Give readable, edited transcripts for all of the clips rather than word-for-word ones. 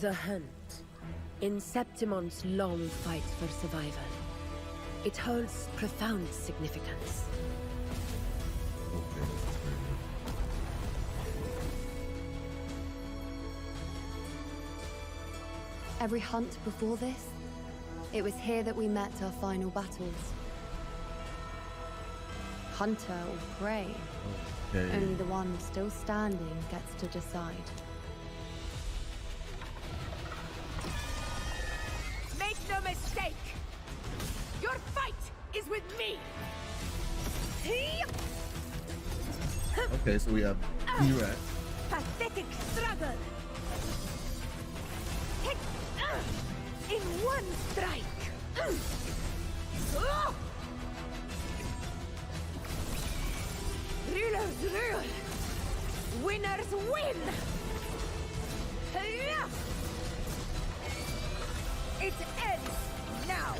The hunt. In Septimont's long fight for survival. It holds profound significance. Okay. Every hunt before this, it was here that we met our final battles. Hunter or prey, Okay. only the one still standing gets to decide. Make no mistake! Your fight is with me! Okay, so we have T-Rex. Pathetic struggle! In one strike! Rulers rule! Winners win! It ends now!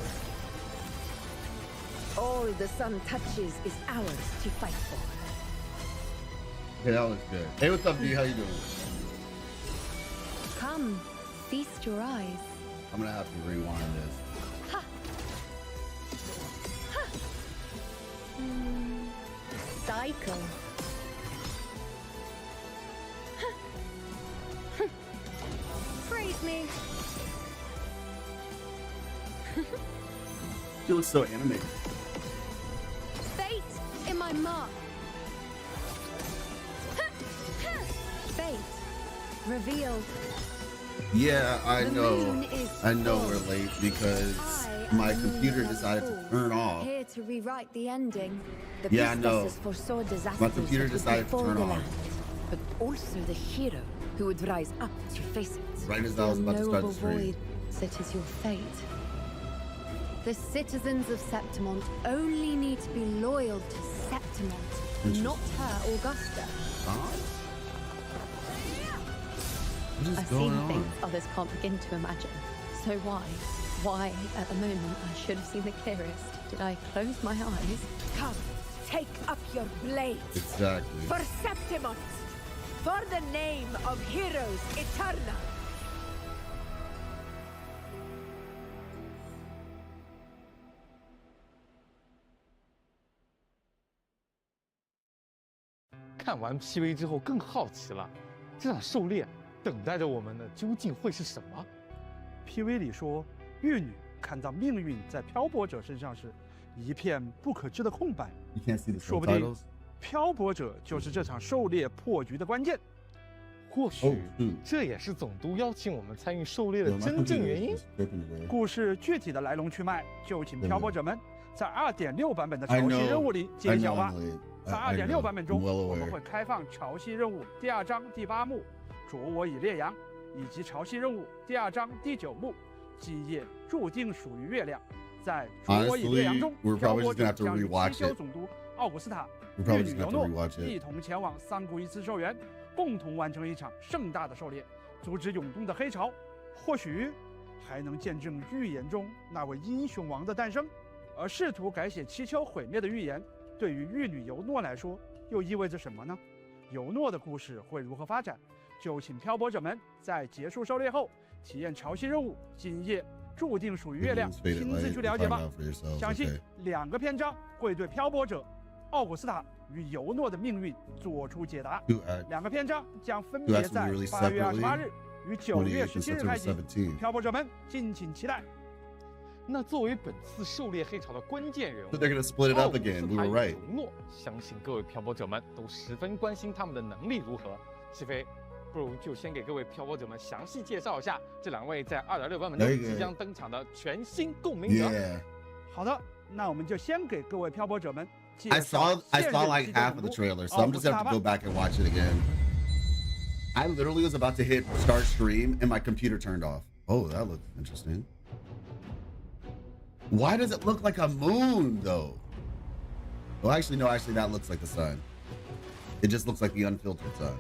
All the sun touches is ours to fight for. Okay, that looks good. Hey, what's up, D? How you doing? Come, feast your eyes. I'm gonna have to rewind this. Ha! Ha! Cycle. Praise me. She looks so animated. Fate in my mark. Fate revealed. Yeah, I The know. moon is I know full. we're late because I my am computer Moon decided to of turn Fall, off. Here to rewrite the ending. The Yeah, I know. priestesses foresaw disasters My computer that would decided to befall turn the off. land, but also the hero who would rise up to face it. Right as I was about to start the Unknowable stream. void, that is your fate. The citizens of Septimont only need to be loyal to Septimont, not her Augusta. Huh? What is I've going seen on? things others can't begin to imagine. So why, at the moment I should have seen the clearest, did I close my eyes? Come, take up your blades. Exactly. For Septimont! For the name of heroes eternal!看完 PV 之后更好奇了，这场狩猎等待着我们的究竟会是什么？ PV 里说，玉女看到命运在漂泊者身上时，一片不可知的空白。 You can't see the 说不定 subtitles? 漂泊者就是这场狩猎破局的关键。或许 Oh, shoot. 这也是总督邀请我们参与狩猎 Yo, 的 my 真正 computer 原 is 因。 just flipping today. 故事具体的来龙去脉，就请漂泊者们在2.6版本的潮 I 汐 know. 任务里 I 揭晓 know 吧 I'm。late. 在 I 2.6 know. 版本 I'm 中， well 我们 aware. 会开放潮汐任务第2章第8幕“啄我以烈阳”，以及潮汐任务第2章第9幕“基业注定属于月亮”。在“啄我以烈阳”中， Honestly, we're 漂 probably 泊 just gonna 者 have to 将与 rewatch 七修 it. 总督奥古斯塔、 We're 玉 probably 女 just 尤 gonna have to 诺 rewatch 一 it. 同前往Sanguis兽园，共同完成一场盛大的狩猎，阻止涌动的黑潮。或许还能见证预言中那位英雄王的诞生。而试图改写七丘毁灭的预言，对于玉女尤诺来说，又意味着什么呢？尤诺的故事会如何发展？就请漂泊者们在结束狩猎后，体验潮汐任务“今夜注定属于月亮”， It's faded 亲自 light. 去 You 了解 find 吧。 out for yourselves. 相信 Okay. 2个篇章会对漂泊者、奥古斯塔与尤诺的命运做出解答。 Two acts. 2个篇章将分 Do 别 actually 在 release 8月 separately. 28日与9月 28th and 17日 September 开启， 17th. 漂泊者们敬请期待。那作为本次狩猎黑潮的关键人物 So they're gonna split it up again. We were 奥古斯塔 right. 与尤诺，相信各位漂泊者们都十分关心他们的能力如何。西飞，不如就先给各位漂泊者们详细介绍一下这2位在2.6版本中即将登场的全新共鸣者。 Yeah. 好的，那我们就先给各位漂泊者们介 I 绍 saw like 现任 half of the 七修 trailer, 总督 so I'm just gonna have to go back and watch it again. I literally was about to hit start stream and my computer turned off. Oh, that looks interesting. Why does it look like a moon though? Well, actually, no, actually that looks like the sun. It just looks like the unfiltered sun.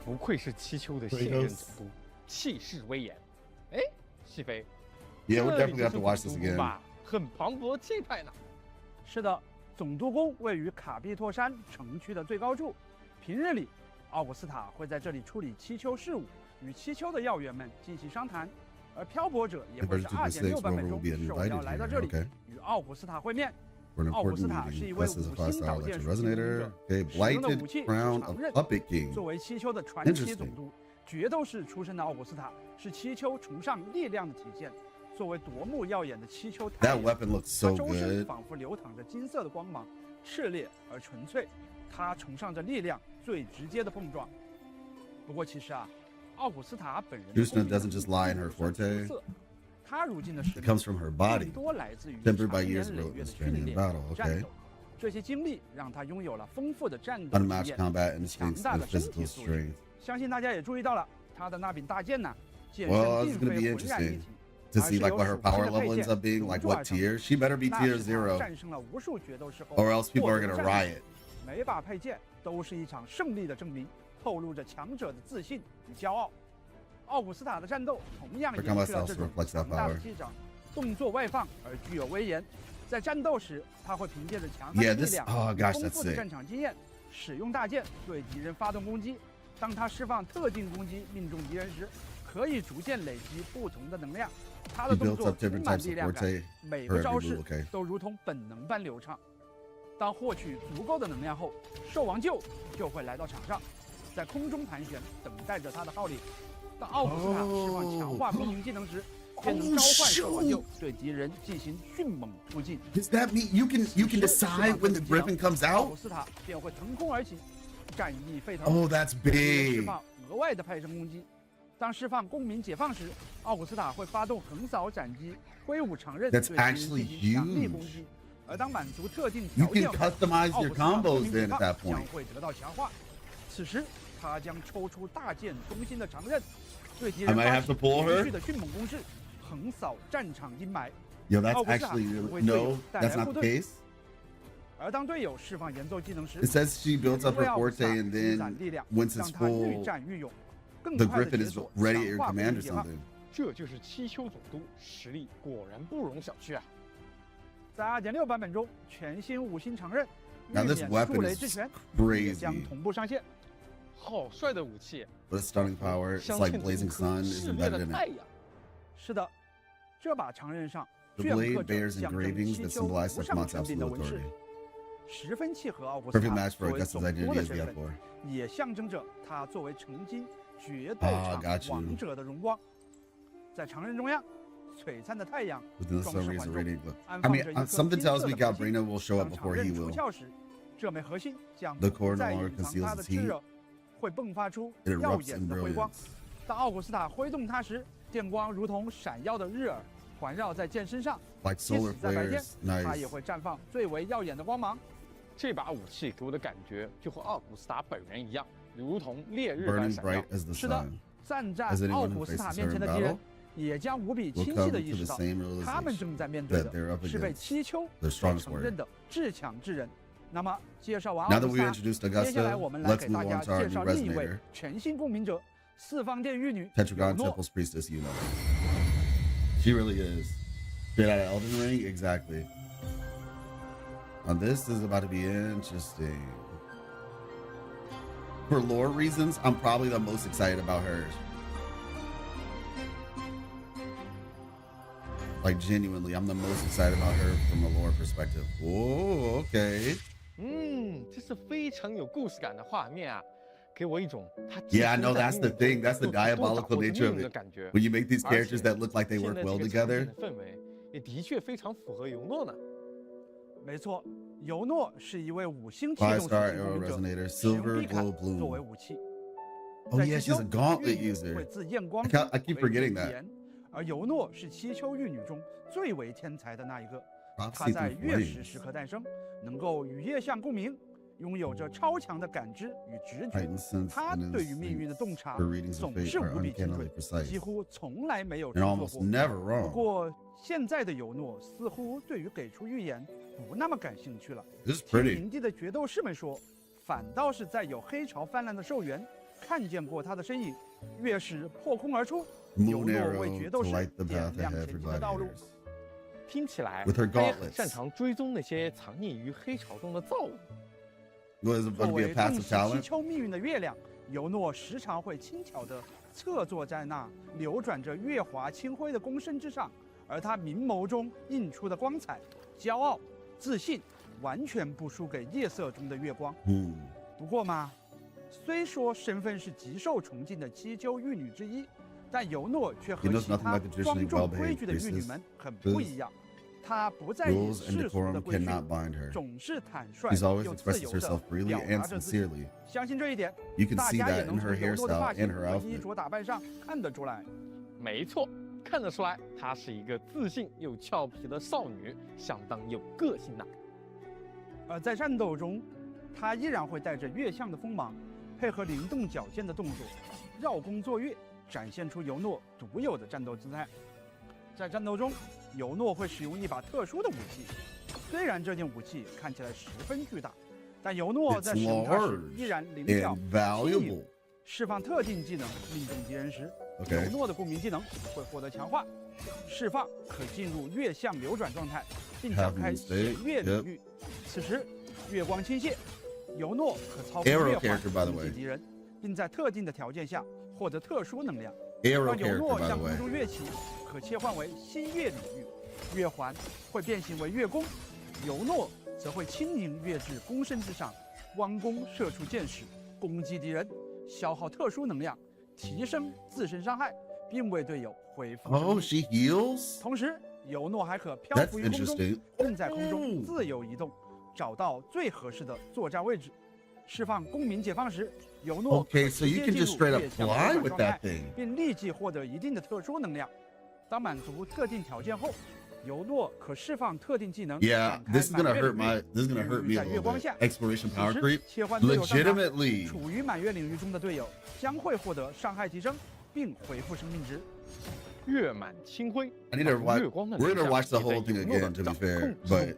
Plateaus 不愧是七丘的现任总督，气势威严。哎，西飞， Yeah, we'll 这里 definitely 就 have 是 to watch 总 this 督宫 again. 吧，很磅礴气派呢。是的，总督宫位于卡比托山城区的最高处，平日里，奥古斯塔会在这里处理七丘事务，与七丘的要员们进行商谈，而漂泊者也会在 2.6 版本中受邀来到这里，与奥古斯塔会面。 For an 奥古 important 斯塔是 meeting, 一位 this is a 五 5-star 星导剑 electric 属性勇 resonator. 者， Okay, 使用的 blighted 武器是 crown 长 of 刃。 Puppet King. 作为七丘的传奇总督，决斗士出身的奥古斯塔是七丘崇尚力量的体现。作为夺目耀眼的七丘太 That 阳， weapon looks 它 so 周身 good. 仿佛流淌着金色的光芒，炽烈而纯粹。他崇尚着力量最直接的碰撞。不过其实啊，奥古斯塔本人的 Yusna 功力 doesn't just lie in her 并不算 forte. 出色，他如今的实 It 力 comes from her 更 body, 多来自于 tempered 长 by 年 years 累 of 月的 training 训 in 练 battle. 和战 Okay. 斗。这些经历让他拥有了丰富的战斗经 Unmatched 验。 combat instincts 强大 and 的身 physical 体素质 strength. 相信大家也注意到了，他的那柄大剑呢，剑 Well, 身 it's 并 gonna 非 be 浑然一 interesting 体， to 而 see 是 like 由 what her 属 power 性的 level 配 ends 件 up being, 熔 like 铸而 what 成。 tier. She better be 那 tier 是他 0, 战胜了无数决斗士后 or else people 获 are 得 gonna 的战绩。 riot. 每把配件都是一场胜利的证明，透露着强者的自信与骄傲。奥古斯塔的战斗同样 Her 延 combat 续了 styles 这种 reflects that 强大的 power. 气场，动作外放而具有威严。在战斗时，他会凭借着强悍 Yeah, 的力 this 量 oh 与 gosh, 丰 that's 富的 sick. 战场经验，使用大剑对敌人发动攻击。当他释放特定攻击命中敌人时，可以逐渐累积不同的能量。他的 She 动 built 作 up 充 different 满 types 力 of 量感， forte 每 for 个招 every 式 move. Okay. 都如同本能般流畅。当获取足够的能量后，兽王鹫就会来到场上，在空中盘旋，等待着他的号令。当奥古斯塔释放强化公民技能时，便能召唤兽王鹫对敌人进行迅猛突进。 Does that mean you can decide when the Griffin comes 奥 out? 古斯塔便会腾空而起，战意沸腾。 Oh, that's 释 big. 放额外的派生攻击。当释放公民解放时，奥古斯塔会发动横扫斩击，挥舞长刃对 That's 敌人 actually 进行强力 huge. 攻击。而当满足特定 You 条件 can 后， customize 奥 your 古斯塔公 combos 民解 then at 放 that 将 point. 会得到强化。此时，他将抽出大剑中心的长刃，对敌 I 人 might 发 have to 起 pull 连续 her. 的迅猛攻势，横扫战场阴霾。 Yo, that's 奥古斯塔 actually 为 really 队友 no, 带 that's 来 not 护 the 盾。 case. 而当队友释放演奏技能时， It says she builds up 为 her 奥古斯 forte 塔 and 积攒 then 力量， once 让 it's 他愈 full, 战愈勇，更 the 快的 Griffin 解 is 锁 ready at 强 your 化公 command 民 or 解放。 something. 这就是七丘总督，实力果然不容小觑啊！在2.6版本中，全新5星长刃 Now 玉 this 冕 weapon 数雷 is 之拳也 crazy. 将同步上线。好帅的武器， With a stunning power, it's 镶 like 嵌着一 blazing 颗 sun is 炽烈 embedded 的 in 太 it. 阳。是的，这把长刃上 The 镌 blade 刻着 bears 象征 engravings 七 that 丘无 symbolize 上 Septimont's 权柄的 absolute 纹饰， authority. 十分契合奥古斯 Perfect 塔 match 作 for 为 Augusta's 总督 identity 的 as 身 the 份， F4. 也象征着他作为曾经决斗 Ah, 场 got you. 王者的荣光。在长刃中央，璀璨的太阳 Within the 装 sun 饰 rays 环 of 中 radiant glow. 安 I 放 mean, 着一颗 something 金 tells 色 me 的核心。 Galbrina will show up 当长 before 刃 he 出 will. 鞘时，这枚核心将 The 不再 corridor 隐藏 conceals 它的 its 炽 heat. 热，会迸发出 It 耀 erupts 眼 in 的辉光。 brilliance. 当奥古斯塔挥动它时，电光如同闪耀的日耳，环绕在剑身上。 Like 即 solar 使在白天 flares. 它也 Nice. 会绽放最为耀眼的光芒。这把武器给我的感觉就和奥古斯塔本人一样，如同烈日般 Burning 闪耀 bright。as the 是的， sun. 站在 As anyone 奥 who 古斯塔 faces 面 her 前 in 的敌人 battle 也将无比 will 清晰 come 地 to 意识 the 到， same 他们 realization 正在面对 that they're 的 up 是被 against 七丘 the 所 strongest 承认 warrior. 的至强之人。那么，介绍完 Now 奥 that 古 we've 斯塔， introduced 接下来 Augusta, 我们来 let's 给大 move 家 on to our 介 new 绍另一位 resonator, 全新共鸣者——四方殿玉女 Tetragon 尤诺。 Temple's priestess iuno. She really is. Straight out of Elden Ring, exactly. Now this is about to be interesting. For lore reasons, I'm probably the most excited about her. Like genuinely, I'm the most excited about her from a lore perspective. Oh, okay. 这是非常有故事感的画面啊，给我一种他 Yeah, I know that's the thing. That's the diabolical nature of 的 it. 感觉。 When you make these 而且 characters that look like they 现 work 在 well 这个场 together. 景的氛围也的确非常符合尤诺呢。没错，尤诺是一位5星启 5-star 动属性 arrow 共鸣者， resonator, 使用 silver 碧坎 glow 作为 bloom. 武器。 Oh 在 yeah, 七 she's 丘 a gauntlet 玉女 user. 会自焰光 I keep 为 forgetting 主 that. 言，而尤诺是七丘玉女中最为天才的那一个。她 Prophecy 在 through 月食 flames. 时刻诞生，能够与夜相共鸣，拥有着超强的感知与直觉。 Heightened sense 她 and 对于命运的 instincts. 洞察 Her readings 总 of fate 是 are 无比精 uncannily 准， precise 几乎从来没有 and 出 almost 错过。 never 不 wrong. 过现在的尤诺似乎对于给出预言不那么感兴趣了。 This is 听 pretty. 营地的决斗士们说，反倒是在有黑潮泛滥的兽源看见过他的身影，月矢破空而出，尤 Moon 诺为 arrow 决斗 to 士 light the 点 path 亮 ahead 前 for 进的道路。 gladiators. 听起来 With her 她也很 gauntlets. 擅长追踪那些藏匿于黑潮中的造物。Was it 作 about to be 为 a 重 passive 视祈 talent? 求命运的月亮，尤诺时常会轻巧地侧坐在那流转着月华清辉的弓身之上，而他明眸中映出的光彩、骄傲、自信，完全不输给夜色中的月光。不过嘛，虽说身份是极受崇敬的七丘玉女之一，但尤诺却和 He knows 其 nothing 他 like the 庄 traditionally 重 well-behaved 规矩的玉女 priestess. 们很不一样。她不在意 Rules and 世俗的 decorum 规矩， cannot bind her. 总是坦率 She's always 又自 expresses 由地 herself freely 表 and 达着自己。 sincerely. 相信这一点， You can 大 see 家也 that 能 in 从 her 尤诺的 hairstyle 发型 and her 和衣 outfit. 着打扮上看得出来。没错，看得出来她是一个自信又俏皮的少女，相当有个性呐。而在战斗中，她依然会带着月相的锋芒，配合灵动矫健的动作，绕弓坐月，展现出尤诺独有的战斗姿态。在战斗中，尤诺会使用一把特殊的武器，虽然这件武器看起来十分巨大，但尤诺在 It's 使用它时 large 依然灵巧 and 轻盈。 valuable. 释放特定技能命中敌人时， Okay. 尤诺的共鸣技能会获得强化，释放可进入月相流转状态，并展开 Heaven's Day, 显月领域。此时月光倾泻，尤诺可操控 Arrow 月环 character, by the 攻击 way. 敌人，并在特定的条件下获得特殊能量。 Arrow 当尤 character, 诺 by 向 the 空 way. 中跃起，可切换为新月领域，月环会变形为月弓，尤诺则会轻盈跃至弓身之上，弯弓射出箭矢，攻击敌人，消耗特殊能量，提升自身伤害，并为队友恢复生 Oh, 命。 she heals? 同时，尤诺还可漂 That's 浮于空中， interesting. 并在空中 Oh. 自由移动，找到最合适的作战位置。释放公民解放时，尤诺 Okay, 可 so 直 you 接 can 进 just 入 straight up 月相 fly 流 with 转状 that 态， thing. 并立即获得一定的特殊能量。当满足特定条件后，尤诺可释放特定技能， Yeah, 展开 this is gonna 满月 hurt 领域 my. This is gonna hurt me a 在月 little 光 bit. 下， Exploration 此 power 时 creep. 切换队友上场， Legitimately. 处于满月领域中的队友将会获得伤害提升，并恢复生命值。月满清辉， I need to watch. 月光的 We're 能 gonna 量 watch the 也在 whole thing 尤诺的 again, to be 掌 fair, 控之 but 中。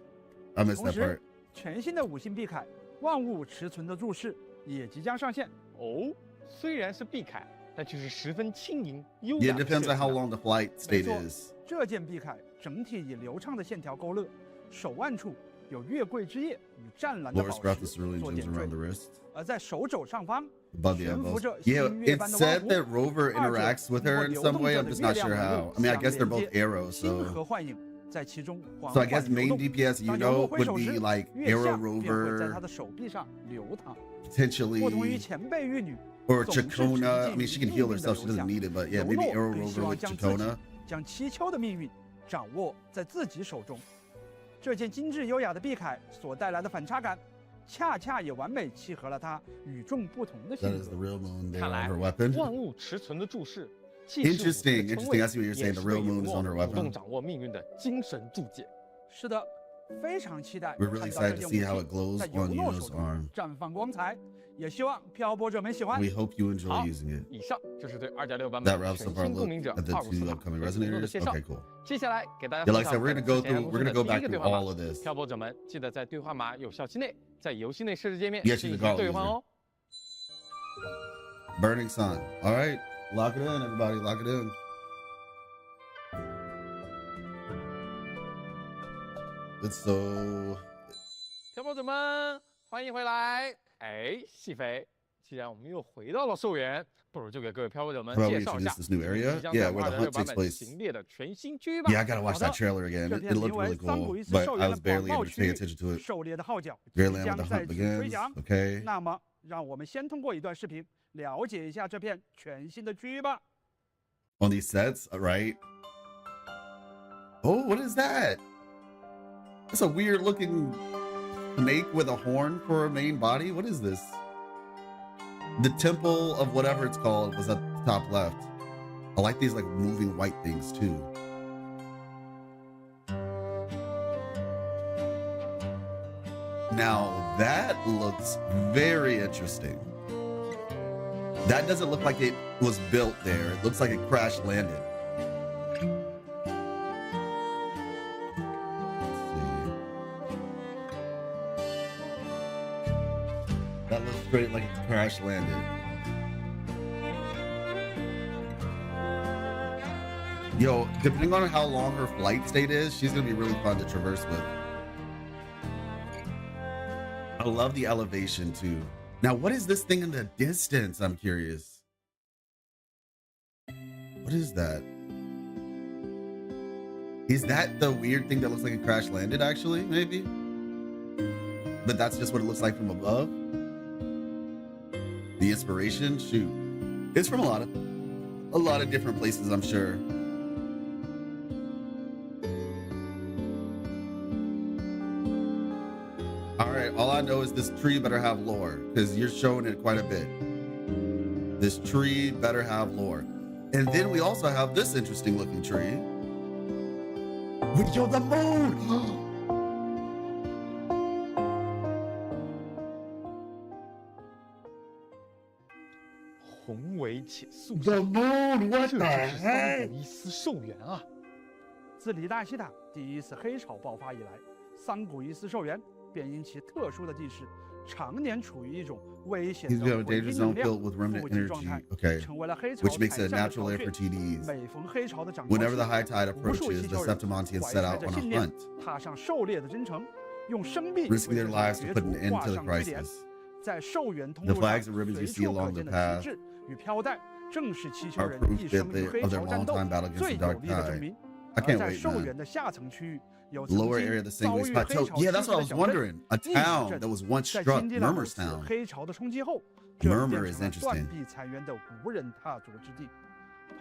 I missed 同 that 时 part.，全新的五星碧铠万物持存的注释也即将上线。哦，虽然是碧铠，但却是十分轻盈优 Yeah, 雅 it 的 depends 设 on 计 how 呢 long the flight 没 state 错 is. 这件碧铠整体以流畅的线条勾勒，手腕处有月桂之叶与湛蓝的 Laura 宝 sprout the 石 cerulean 做 gems 点 around the 缀， wrist, 而在手肘上方 above the 悬浮 elbows. 着 Yeah, 新月 it 般的 said 光 that 弧， Rover 二者 interacts with 通过 her in 流 some 动 way. 着 I'm 的 just 月 not 亮 sure 纹 how. 路 I mean, I 相 guess they're 连 both 接， arrows, 星 so 河幻影在其中缓 so I 缓 guess 流 main 动。 DPS 当尤诺 Uno 挥 would 手 be 时， like 月 Arrow 相便会在他 Rover 的手臂上流淌。 potentially, 不同于前辈玉女， or 总是 Chacona. I 沉 mean, 浸 she 于 can 命 heal 运的 herself. She 流 doesn't 向。 need it, but 尤 yeah, maybe 诺 Arrow 更希 Rover 望 with 将自己 Chacona. 将七丘的命运掌握在自己手中。这件精致优雅的碧铠所带来的反差感，恰恰也完美契合了他与众不同的 That 性 is the 格。 real moon there 看 on 来 her weapon. 万物持存的注释，既是我们的 Interesting, 称 interesting. 谓 I see what you're 也 saying. 是 The 对 real 尤 moon is 诺 on her 主动 weapon. 掌握命运的精神注解。是的，非常期待 We're 看 really 到 excited 这 to 件 see how 武 it 器 glows 在尤 on 诺 Yuno's 手中 arm. 绽放光彩。也希望漂泊者们喜欢。 We hope you enjoy 好 using it. 以上就是对2.6版 That 本 wraps 全 up our 新共 look 鸣者 at the 阿鲁斯 two 塔 upcoming 对尤诺的 resonators. 介绍。 Okay, cool. 接下来给大家 Yeah, 分 like I 享 said, we're 本 gonna go 次前 through. 服 We're 的 gonna go 第一 back 个 through 兑换码 all of this. 漂泊者们记得在兑换码有效期内，在游戏内设置界面 Yes, 进 she's a 行 god 兑换 user. 哦。 Burning Sun. All right, lock it in, everybody. Lock it in. It's so. 漂泊者们，欢迎回来！哎，细肥，既然我们又回到了寿园，不如就给各位漂泊者们 How about we 介绍一下 introduce this new area? 即将 Yeah, 在 where the 2.6 hunt 版 takes 本 place. 行列的全新区域吧。 Yeah, I gotta watch 好的 that trailer again. 这 It, 片 it 名 looked 为 really 桑 cool, 古伊斯 but 兽 I 园 was 的 barely 广 able 袤 to 区 pay 域， attention to it. 狩猎的号角即 Very land where 将 the 在 hunt 此吹 begins. 响。 Okay. 那么，让我们先通过一段视频了解一下这片全新的区域吧。 On these sets, right? Oh, what is that? That's a weird looking snake with a horn for a main body. What is this? The temple of whatever it's called was at the top left. I like these like moving white things too. Now that looks very interesting. That doesn't look like it was built there. It looks like it crash landed. That looks straight like it crash landed. Yo, depending on how long her flight state is, she's gonna be really fun to traverse with. I love the elevation too. Now, what is this thing in the distance? I'm curious. What is that? Is that the weird thing that looks like it crash landed, actually? Maybe? But that's just what it looks like from above? The inspiration? Shoot. It's from a lot of different places, I'm sure. All right, all I know is this tree better have lore, because you're showing it quite a bit. This tree better have lore. And then we also have this interesting looking tree. Yo, the moon! The moon, what the heck? 伊斯寿元啊！自离大西塔第一次黑潮爆发以来，桑古伊斯寿元便因其特殊的地势，常年处于一种危险的毁灭能量富集状态，成为了黑潮 which makes it a natural area for TDs. 每逢黑潮的涨潮 Whenever the high tide approaches, the septimontians set out on a hunt, 踏上狩猎的征程，用生命 risking their lives to put an end 挂 to the 上支点。 crisis. 在寿元通 The 路上 flags and ribbons you 随 see 处可 along 见 the 的 path 旗帜与飘带，正是祈求 are 人 proof 一生 of 与黑 their 潮战斗 long-time battle against 最 the 有 dark 力的证 tide. 明。 I 而 can't 在 wait, 寿 man. 元的下层区域，有 The 曾 lower 经 area of the 遭 Sanguis 遇黑 Plateau. 潮 Yeah, 侵 that's 蚀 what I 的 was 小镇 wondering. A 一 town 镇 that was once 在 struck 经历了 Murmur's 如此 Town. 黑潮的冲击后，这里 Murmur 变 is 成了 interesting. 断壁残垣的无人踏足之地。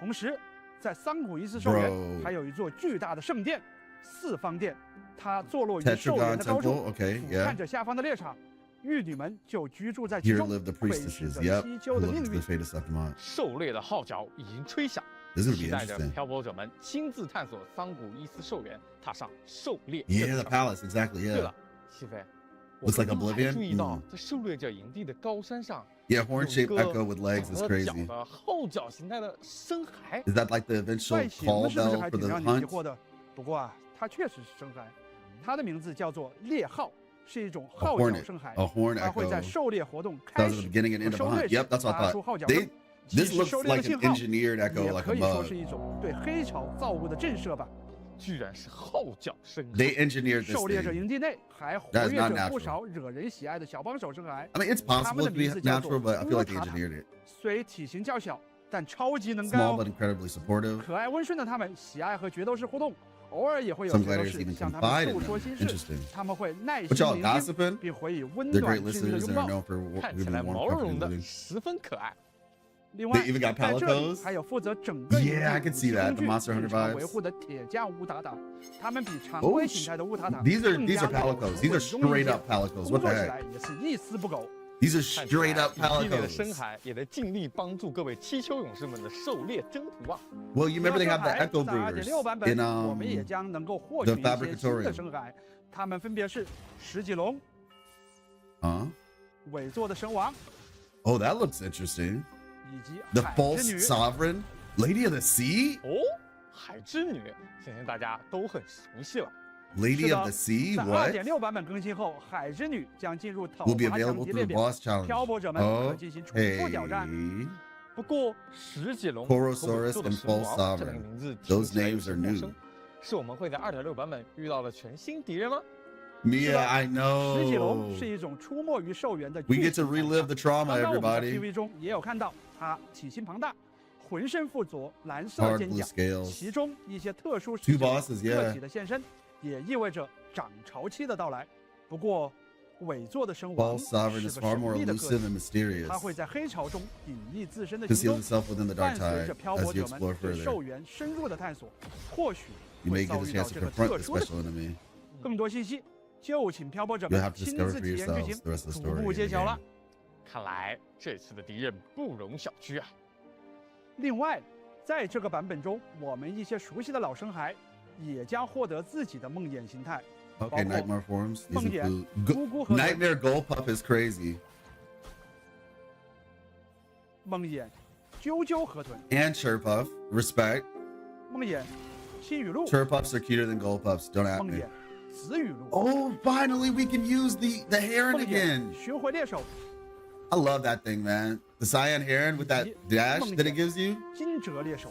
同时，在桑古伊斯寿元 Bro. 还有一座巨大的圣殿——四方殿，它坐落于寿 Tetragon 元的高处， Temple. Okay, 俯 yeah. 瞰着下方的猎场，玉女们就居住在其 Here 中， live the 窥视 priestesses. 着 Yep. 西 Who 丘的 looked 命 to 运 the。fate of Septimont. 狩猎的号角已经吹响， This is gonna 期 be 待着 interesting. 漂泊者们亲自探索桑古伊斯寿元，踏上狩猎 Yeah, the 征程。 palace. Exactly. 对 Yeah. 了，西飞， Looks like 我刚还 Oblivion? 注意到 Mm. 在狩猎者营地的高山上 Yeah, 有 horn-shaped 个 echo with legs is 长了角 crazy. 的号角形态的深海。 Is that like the eventual 外形 call 是不是 bell 还 for 挺 the 让你疑 hunt? 惑的？不过啊，它确实是深海，它的名字叫做猎号，是一种号角 hornet, 深海 a horn 它会在 echo. 狩猎活动开 Sounds 始 like the beginning and 和 end of 收 a 队 hunt. 时 Yep, that's what 发 I 出 thought. 号角 They, 声。既 this 是 looks 狩猎的 like 信 an 号， engineered 也 echo, like 可 a 以说 bug. 是一种对黑潮造物的震慑吧。居然是号角深海。 They engineered this 狩猎者 thing. 营地内还活 That is 跃 not 着不 natural. 少惹人喜爱的小帮手深海。 I mean, it's 它 possible 们 to 的 be 名字叫做 natural, but I feel 乌 like they 塔塔， engineered it. 虽体型较小，但超级能干 Small 哦 but。incredibly supportive. 可爱温顺的它们喜爱和决斗士互动，偶尔也会有 Some 决斗 gladiators 士 even 向他 confide 们 in 诉说 them. 心事， Interesting. 他们会耐 But 心 y'all 聆听， gossiping? 并回以温 They're 暖 great 致命的 listeners 拥 and 抱 are。known for 看起 giving 来 warm, 毛茸茸 comforting 的， living. 十分可爱。另外， They even got 在这里 palicos? 还有负责整个营地 Yeah, I can see that. 武 The 器 Monster 工 Hunter 具日常 vibes. 维护的铁匠乌塔塔，他们比常 Oh, 规形态的乌塔塔 these are 更 these 加 are 的 palicos. These are 稳重一 straight 些 up palicos. 工 What 作 the 起 heck? 来也是一丝不苟。 These are 看起来 straight up 一系列的深 palicos. 海也在尽力帮助各位七丘勇士们的狩猎征途啊！ Well, you remember they have the 在 echo 2.6 breeders 版本 in 我们也将能够获 the 取一些新的 Fabricatorium. 深海，它们分别是石脊龙、 Huh? 尾座的神王 Oh, that looks interesting. 以及 The 海 false 之女。 sovereign, Lady of the Sea, 哦，海之女，相信大家都很熟悉了。 Lady 是 of the 的 Sea. 在 What? 2.6版本更新后，海之女将进入讨 Will be 伐 available 强敌 through 列 the 表， boss challenge. 漂泊者们可进行重复挑战。 Okay. 不过石脊龙和 Corosaurus 尾座的 and 神 False 王这 Sovereign. 两个名字 Those 听起来有 names 些 are 陌 new. 生，是我们会在2.6版本遇到的全新敌人吗？ Mia, I 石脊龙 know. 是一种出没于兽园的 We 巨 get to 型海 relive 象 the trauma, 刚刚我们在 everybody. PV 中也有看到，它体型庞大，浑身附着蓝色 Hard 剑 blue 甲， scales. 其中一些特殊 Two 事件 bosses, 个 yeah. 体的现身，也意味着涨潮期的到来。不过，尾座的神王 False sovereign 是 is 个 far 神 more 秘的个 elusive 体， and mysterious. 它会在黑潮中隐匿自身的行 Conceals 踪。 itself within the 伴 dark 随着 tide 漂 as 泊 you 者们 explore 对 further. 兽园深入的探索，或许 You 会 may 遭 get a 遇到 chance 这 to 个 confront 特 the 殊的 special enemy. 更多信息，就请漂泊者 You'll 们 have to 亲 discover 自 for 体验剧 yourselves 情， the rest of the 逐 story 步 in 揭 the 晓 game. 了。看来这次的敌人不容小觑啊！另外，在这个版本中，我们一些熟悉的老生孩也将获得自己的梦魇形态， Okay, 包括 nightmare forms. These 梦魇、 include 咕咕河豚、 Nightmare Goldpup is crazy. 梦魇、啾啾河豚、 And Chirpuff. Respect. 梦魇、青羽鹿、 Chirpuffs are cuter than Goldpups. Don't at 梦 me. 魇、紫羽鹿、 Oh, finally we can use the heron 梦魇、 again. 巡回猎手、 I love that thing, man. The cyan heron with that dash that it gives you. 金蛰猎手。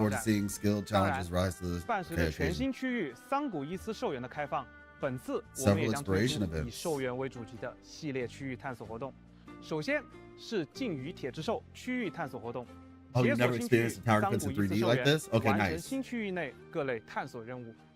forward to 战。 seeing skill 当然 challenges rise to the 伴随着全 occasion. 新区域桑古伊斯寿园的开放，本次我 Several 们也将推出 exploration events. 以寿园为主题的系列区域探索活动。首先是鲸鱼铁之兽区域探索活动， Oh, 解 you've 锁 never 新区域 experienced a tower 桑 defense 古 in 伊斯 3D 寿 like 园， this? Okay, 完成 nice. 新区域内各类探索任务，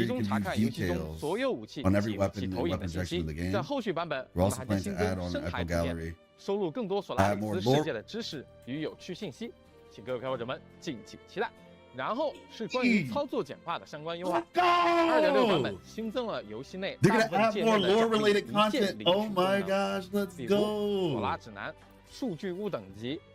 here 集 you 中 can 查 view 看游戏中 details 所有武器 on 及 every 武 weapon 器 and 投影 weapon 的信 section 息 of the。game. 在后续版本， We're 我 also 们还将 planning 新 to add 增 on 深 Echo 海体验， Gallery. 收录更多索拉 Add 里 more 斯 lore. 世界的知识与有趣信息，请各位漂泊者们敬请期待。然后是关于操作简化的相关优化。2.6 版本新增了游戏内 They're 大 gonna 部分 add 界 more 面的 lore 奖励 related 一键 content. 领 Oh 取功 my 能， gosh, let's 比如索 go. 拉指南、数据屋等级、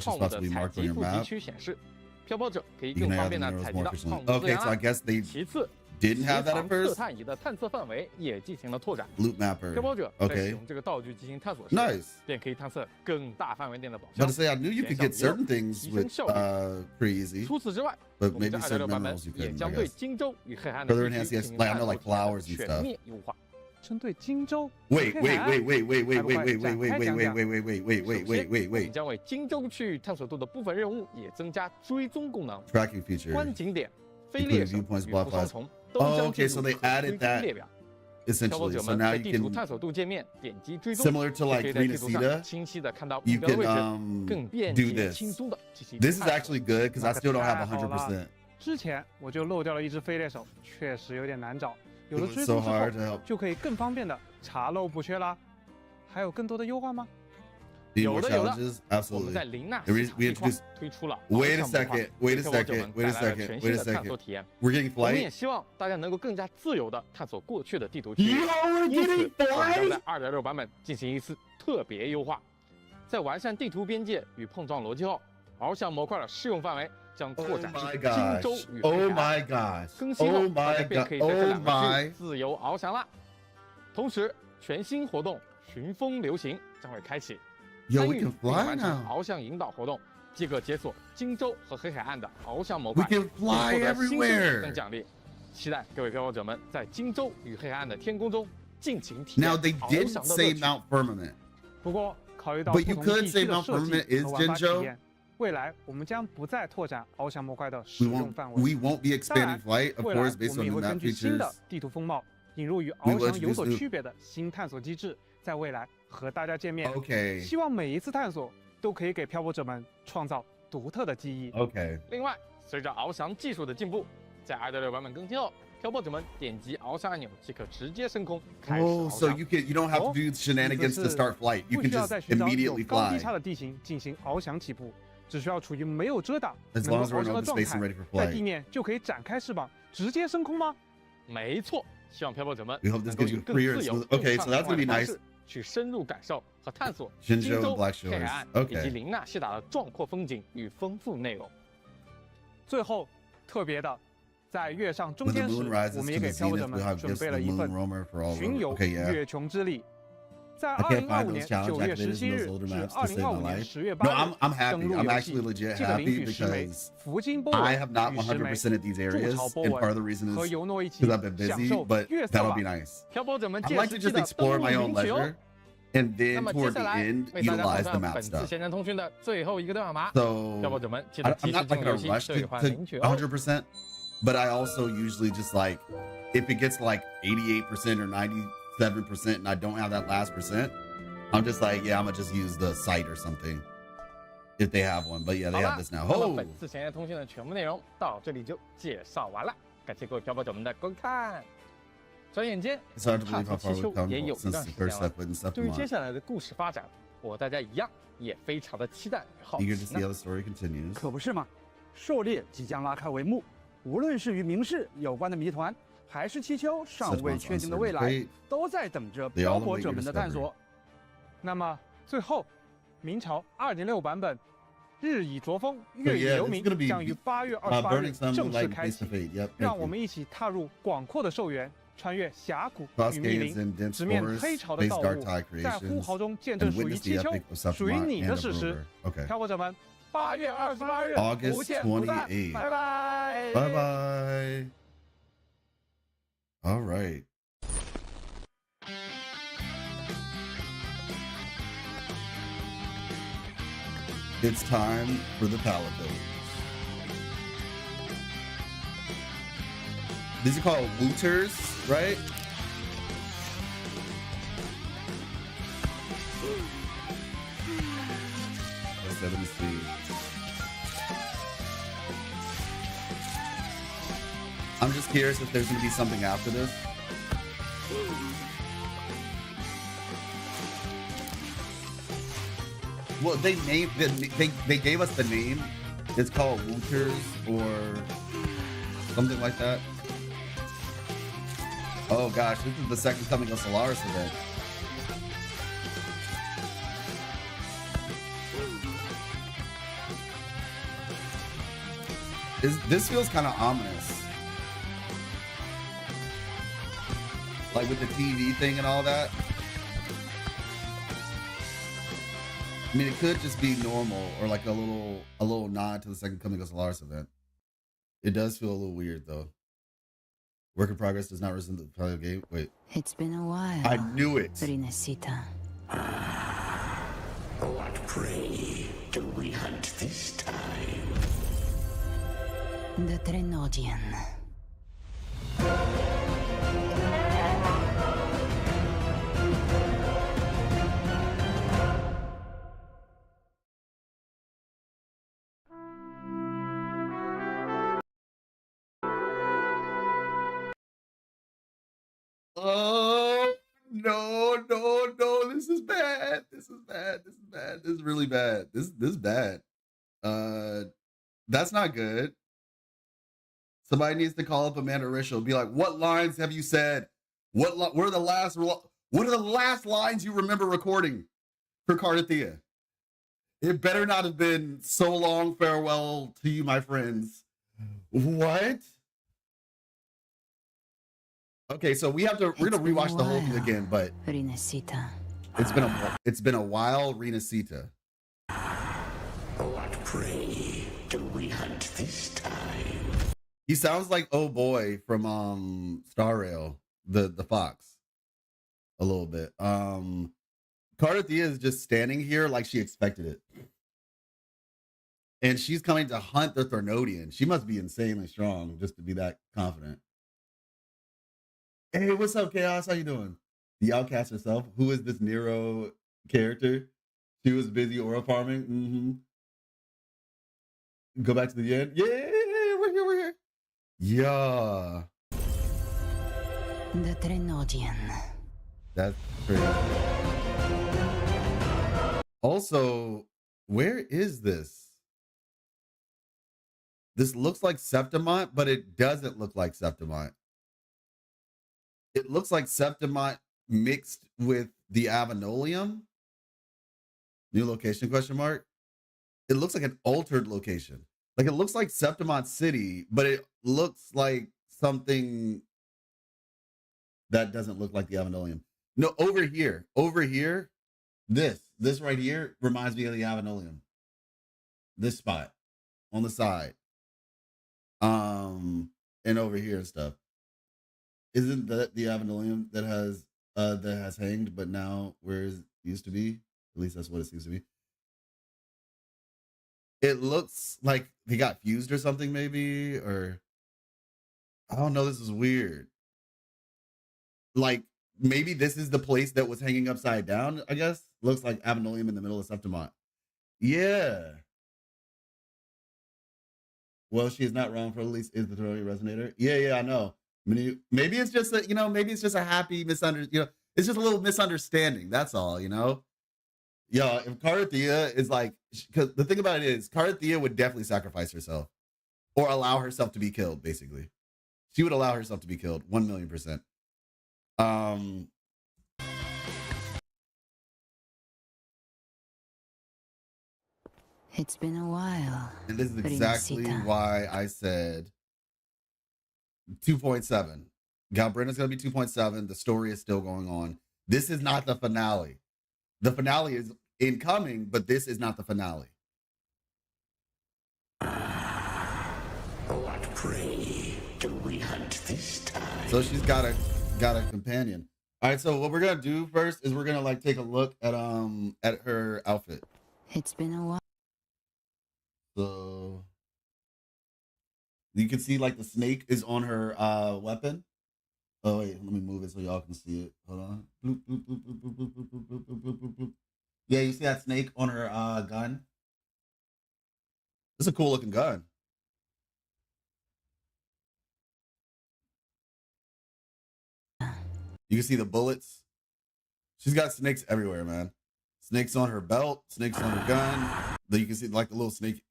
collections 矿物的 possibly 采 marked on 集 your 富集 map. 区显示，漂泊者可以 You 更 can 方 have 便 the 的 minerals 采集 more 到矿 efficiently. 物资 Okay, 源 so I 啊。 guess they 其次， didn't have that at 测 first. 探仪的探测范围也进行了拓展。 Loot mapper. 漂泊者在使 Okay. 用这个道具进行探索时， Nice. 便可以探测更大范围内的宝 But 箱 to。say, I knew you could get certain things with pretty easy, 除此之外， but 我们这 maybe 2.6 some 版本 minerals you 也 couldn't, 将 I 对 guess. 荆州与黑海岸的 Further 地 enhance 区 the 进行 like I 探 know 索 like 之后 flowers 的 and 全 stuff. 面优化。针对荆州 Wait, 黑 wait, 海岸 wait, wait, wait, wait, wait, 快 wait, 快 wait, wait, 展 wait, 开 wait, 讲 wait, 讲。 wait, wait, wait, wait, 首 wait, 先， wait, 我们 wait. 将为荆州区探索度的部分任务也增加追踪功能。 Tracking feature. 观景点、飞猎手与 viewpoints, 无 block 双 flies. 虫都 Oh, 将 okay, 进 so 入 they 可 added 追踪 that 列表。漂泊 essentially. 者 So 们 now 在 you 地图 can, 探索度界面点击追踪， similar to 就可 like 以在地图 Resonator, 上清晰的看到目 you 标的位 can 置，更便 do 捷 this. 轻松的进行 This is 探索。 actually good because I still don't have 100%. 之前我就漏掉了一只飞猎手，确实有点难找。有了 It 追 was 踪 so 之 hard 后 to help， 就可以更方便的查漏补缺啦。还有更多的优化吗？ need more 有的有的 challenges， 我们在 absolutely。林纳 We 市场地块 introduced- 推出了 Wait a 翱翔模块 second, wait a 给漂泊者 second, 们 wait a 带来了 second, 全 wait 新 a 的探索 second. 体验。 We're getting 我们也 flight. 希望大家能够更加自由的探索过去的地图区域。 Yo, we're 因此， getting 我们将在 flight. 2.6 版本进行一次特别优化，在完善地图边界与碰撞逻辑后，翱翔模块的适用范围将 Oh 拓展至 my 荆州 gosh. 与 Oh 黑海 my gosh. 更新后， Oh 大 my 家便 god. 可以在这 Oh 两个区域 my. 自由翱翔啦。同时，全新活动寻风流行将会开启， Yo, 参 we 与 can 并 fly 完成 now. 翱翔引导活动，即可解锁荆州和黑海岸的翱翔模 We 块， can 并 fly 获得新生 everywhere. 跟奖励。期待各位漂泊者们在荆州与黑海岸的天空中尽情体验 Now they 翱 didn't 翔的乐 say 趣。 Mount Firmament. 不过，考虑到 But 不 you 同 could 地 say 区的 Mount 设计 Firmament is 和玩法体 Jinzhou. 验，未来我们将不再拓展翱翔模块的使 We 用 won't 范围。 we won't be 当然 expanding flight, of 未来 course, 我 based 们也 on 会 the 根 map 据新的 features. 地图风貌，引入与 We 翱 will 翔有所 introduce 区别的新探索机制，在未来和大家见面。 Okay. 希望每一次探索都可以给漂泊者们创造独特的记忆。 Okay. 另外，随着翱翔技术的进步，在2.6版本更新后，漂泊者们点击翱翔按钮即可直接升空，开始 Oh, 翱 so 翔。 you don't have to Oh, do shenanigans to 意思是 start flight. You 不 can 需要 just 再寻找有 immediately 高低 fly 差的地形进行翱翔起步，只需要处于没有遮挡、 as 能 long 够 as we're 翱 in 翔的 open 状 space and 态， ready for 在地 flight. 面就可以展开翅膀，直接升空吗？没错，希望漂泊者们 We hope this 能够 gives 以 you 更 freer 自由、 and smooth- Okay, 更 so that's 畅 gonna be 快的方 nice. 式去深入感受和探索 Jinzhou 荆州 and Black 黑 Shores. 海岸 Okay. 以及林纳西达的壮阔风景与丰富内容。最后，特别的，在月上中 When the 天时， moon rises 我们 to 也 the 给漂泊者 zenith, we'll 们 have 准 gifts 备 to 了 the 一 moon 份 roamer for all 巡 over. 游 Okay, yeah. 月穷之力。在 I can't find 2025 those 年 challenge 9月 activators in 17 日 those older 至 maps to save 2025 my 年 life. 10月 No, 8 日 I'm happy. 登陆 I'm 游 actually 戏， legit 记得领 happy 取10枚 because 福金波 I 纹 have not 与10枚 100% of these 筑 areas, 巢波 and 纹 part of the reason 和 is 尤诺一起 because I've been 享 busy, 受 but 月色 that'll 吧 be。nice. 漂泊者们 I'd 届 like 时 to 记 just 得登 explore 陆 my 领 own 取哦。 leisure, and 那 then 么接 toward 下 the 来 end 为大家奉 utilize the 上 map 本次 stuff. 闲人通讯的最后一个对话码， So 漂泊者们记 I, 得 I'm 及时 not 进 like 入 in 游 a 戏 rush 兑 to, 换 to 领取哦。 100%, but I also usually just like if it gets like 88% or 97% and I don't have that last percent, I'm just like, yeah, I'm gonna just use the site or something if they have one. But yeah, 好 they 了 have this，now. 那么 Oh, 本次闲言通讯的全部内容到这里就介绍完了，感谢各位漂泊者们的观看。转眼间， it's hard to 探 believe 索 how 气 far 球 we've come 也有一 since 段 the 时间 first 了。 step in 对于接 Septimont. 下来的故事发展，我大家一样也非常的期待与好奇 Eager to see 呢。 how the story continues. 可不是嘛！狩猎即将拉开帷幕，无论是与明世有关的谜团，还是气球尚未确定的未来，都在等着漂泊者们的探索。那么最后，明朝2.6版本日以灼风，月以流明将于8月28 Burning 日 Sun, 正式 Moonlight, 开 Face to 启。 Fate. Yep. 让 thank 我 you. 们一起踏入广阔的寿原，穿越峡谷与密 Cascades 林， and dense 直面 forests, 黑潮的 face 道 dark 路， tide 在呼 creations, 号中见证 and 属于 witness 气 the 球 epic of 属于 Septimont 你 and 的 of 史实。 Rover. Okay. 漂泊者们，8月28日 August 不见不散， 28. 拜拜， Bye bye. All right. It's time for the pallet builders. These are called looters, right? Let me see. I'm just curious if there's going to be something after this. Well, they named they gave us the name. It's called Wooters or something like that. Oh gosh, this is the second coming of Solaris event. This feels kind of ominous. Like with the TV thing and all that. I mean, it could just be normal or like a little nod to the second coming of Solaris event. It does feel a little weird though. Work in progress does not resemble the final game. Wait. It's been a while. I knew it. Rinesita. What prey do we hunt this time? The Trenodian. Oh no. This is bad. This is really bad. This is bad. That's not good. Somebody needs to call up Amanda Rishel and be like, what lines have you said? What are the last lines you remember recording for Cardathea? It better not have been so long farewell to you, my friends. What? Okay, so we're gonna rewatch the whole thing again, but it's been a while, Renacita. What prey do we hunt this time? He sounds like oh boy from Star Rail, the fox, a little bit. Cardathea is just standing here like she expected it. And she's coming to hunt the Thornodian. She must be insanely strong just to be that confident. Hey, what's up, Chaos? How you doing? The outcast herself. Who is this Nero character? She was busy aura farming. Mm-hmm. Go back to the end. Yeah, we're here. Yeah. The Threnodian. That's crazy. Also, where is this? This looks like Septimont, but it doesn't look like Septimont. It looks like Septimont mixed with the Avenolium. New location, question mark. It looks like an altered location. Like it looks like Septimont City, but it looks like something that doesn't look like the Avenolium. No, over here, this right here reminds me of the Avenolium. This spot on the side. And over here and stuff. Isn't that the Avenolium that has hanged, but now where it used to be? At least that's what it seems to be. It looks like they got fused or something, maybe, or I don't know. This is weird. Like maybe this is the place that was hanging upside down. I guess looks like Avenolium in the middle of Septimont. Yeah. Well, she is not wrong. For at least is the Thornodian resonator. Yeah, I know. Maybe it's just maybe it's just a happy misunderstanding. It's just a little misunderstanding. That's all, Yeah, if Cardathea is like, because the thing about it is, Cardathea would definitely sacrifice herself or allow herself to be killed. Basically, she would allow herself to be killed 1,000,000%. It's been a while. And this is exactly why I said 2.7. Galbrenna's going to be 2.7. The story is still going on. This is not the finale. The finale is incoming, but this is not the finale. What prey do we hunt this time? So she's got a companion. All right, so what we're going to do first is we're going to take a look at her outfit. It's been a while. So you can see the snake is on her weapon. Oh wait, let me move it so y'all can see it. Hold on. Bloop, bloop, bloop, bloop, bloop, bloop, bloop, bloop, bloop, bloop, bloop, bloop. Yeah, you see that snake on her gun? It's a cool looking gun. You can see the bullets. She's got snakes everywhere, man. Snakes on her belt, snakes on her gun. Then you can see the little snake